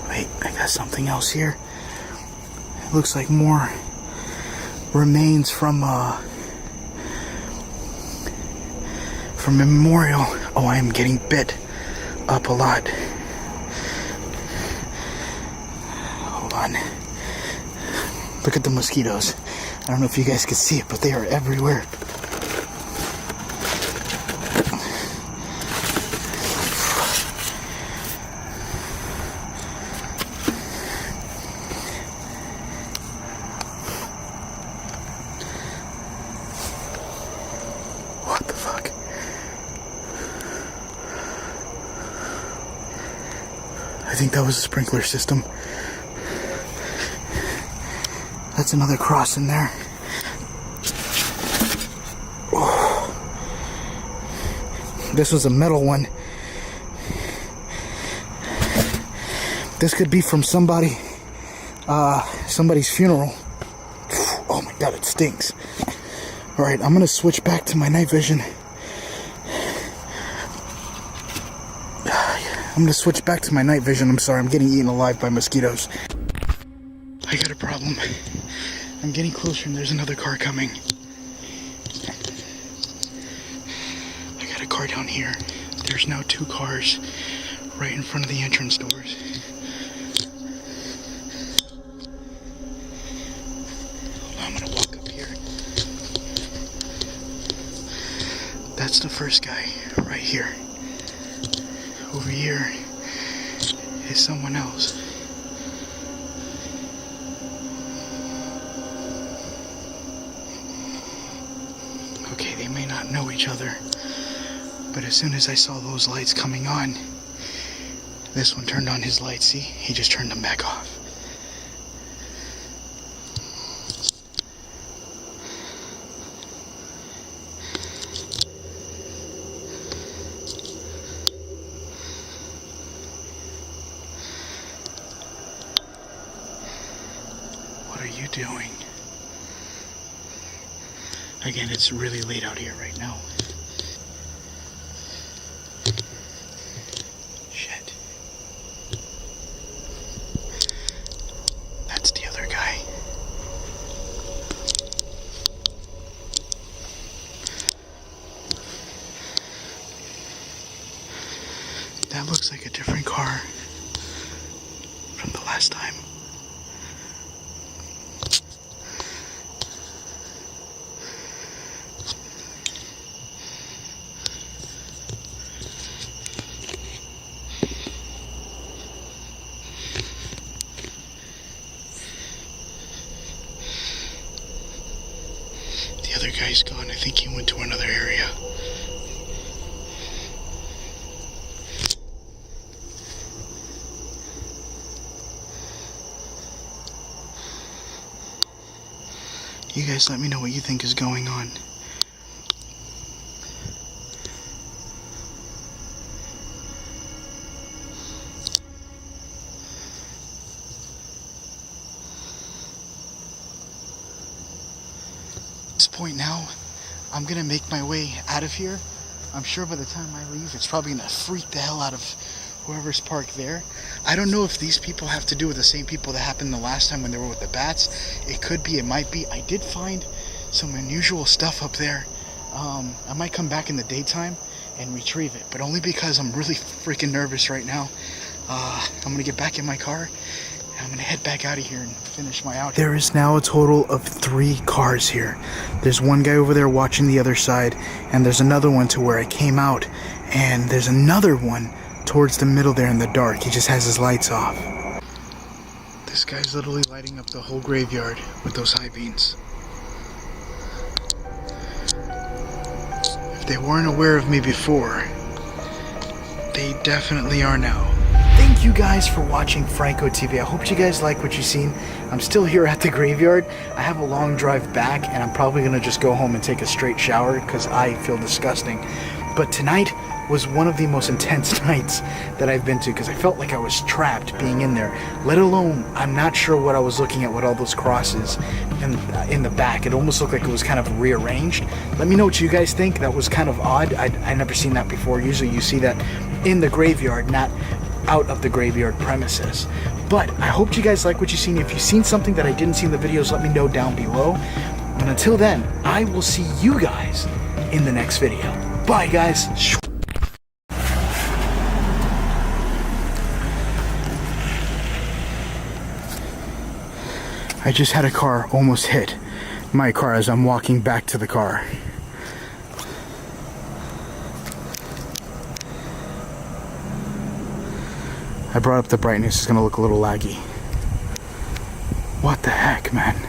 Speaker 1: Wait, I got something else here. It looks like more remains from memorial. Oh, I am getting bit up a lot. Hold on. Look at the mosquitoes. I don't know if you guys can see it, but they are everywhere. What the fuck? think that was a sprinkler system. That's another cross in there. Oh. This was a metal one. This could be from somebody's funeral. Oh my god, it stinks. Alright, I'm gonna switch back to my night vision. I'm sorry, I'm getting eaten alive by mosquitoes. I got a problem. I'm getting closer and there's another car coming. I got a car down here. There's now 2 cars right in front of the entrance doors. I'm gonna walk up here. That's the first guy right here. Over here is someone else. Okay, they may not know each other, but as soon as I saw those lights coming on, this one turned on his lights. See, he just turned them back off. What are you doing? Again, it's really late out here right now. Shit. That's the other guy. That looks like a different car from the last time. The other guy's gone. I think he went to another area. You guys let me know what you think is going on. At this point now, I'm gonna make my way out of here. I'm sure by the time I leave, it's probably gonna freak the hell out of whoever's parked there. I don't know if these people have to do with the same people that happened the last time when they were with the bats. It could be, it might be. I did find some unusual stuff up there. I might come back in the daytime and retrieve it, but only because I'm really freaking nervous right now. I'm gonna get back in my car and I'm gonna head back out of here and finish my out. There is now a total of 3 cars here. There's one guy over there watching the other side, and there's another one to where I came out, and there's another one towards the middle there in the dark. He just has his lights off. This guy's literally lighting up the whole graveyard with those high beams. If they weren't aware of me before, they definitely are now. Thank you guys for watching Franko TV. I hope you guys like what you've seen. I'm still here at the graveyard. I have a long drive back, and I'm probably gonna just go home and take a straight shower because I feel disgusting. But tonight was one of the most intense nights that I've been to, because I felt like I was trapped being in there. Let alone, I'm not sure what I was looking at with all those crosses in the back. It almost looked like it was kind of rearranged. Let me know what you guys think. That was kind of odd. I never seen that before. Usually you see that in the graveyard, not out of the graveyard premises. But I hope you guys like what you've seen. If you've seen something that I didn't see in the videos, let me know down below. And until then, I will see you guys in the next video. Bye, guys. I just had a car almost hit my car as I'm walking back to the car. I brought up the brightness. It's gonna look a little laggy. What the heck, man?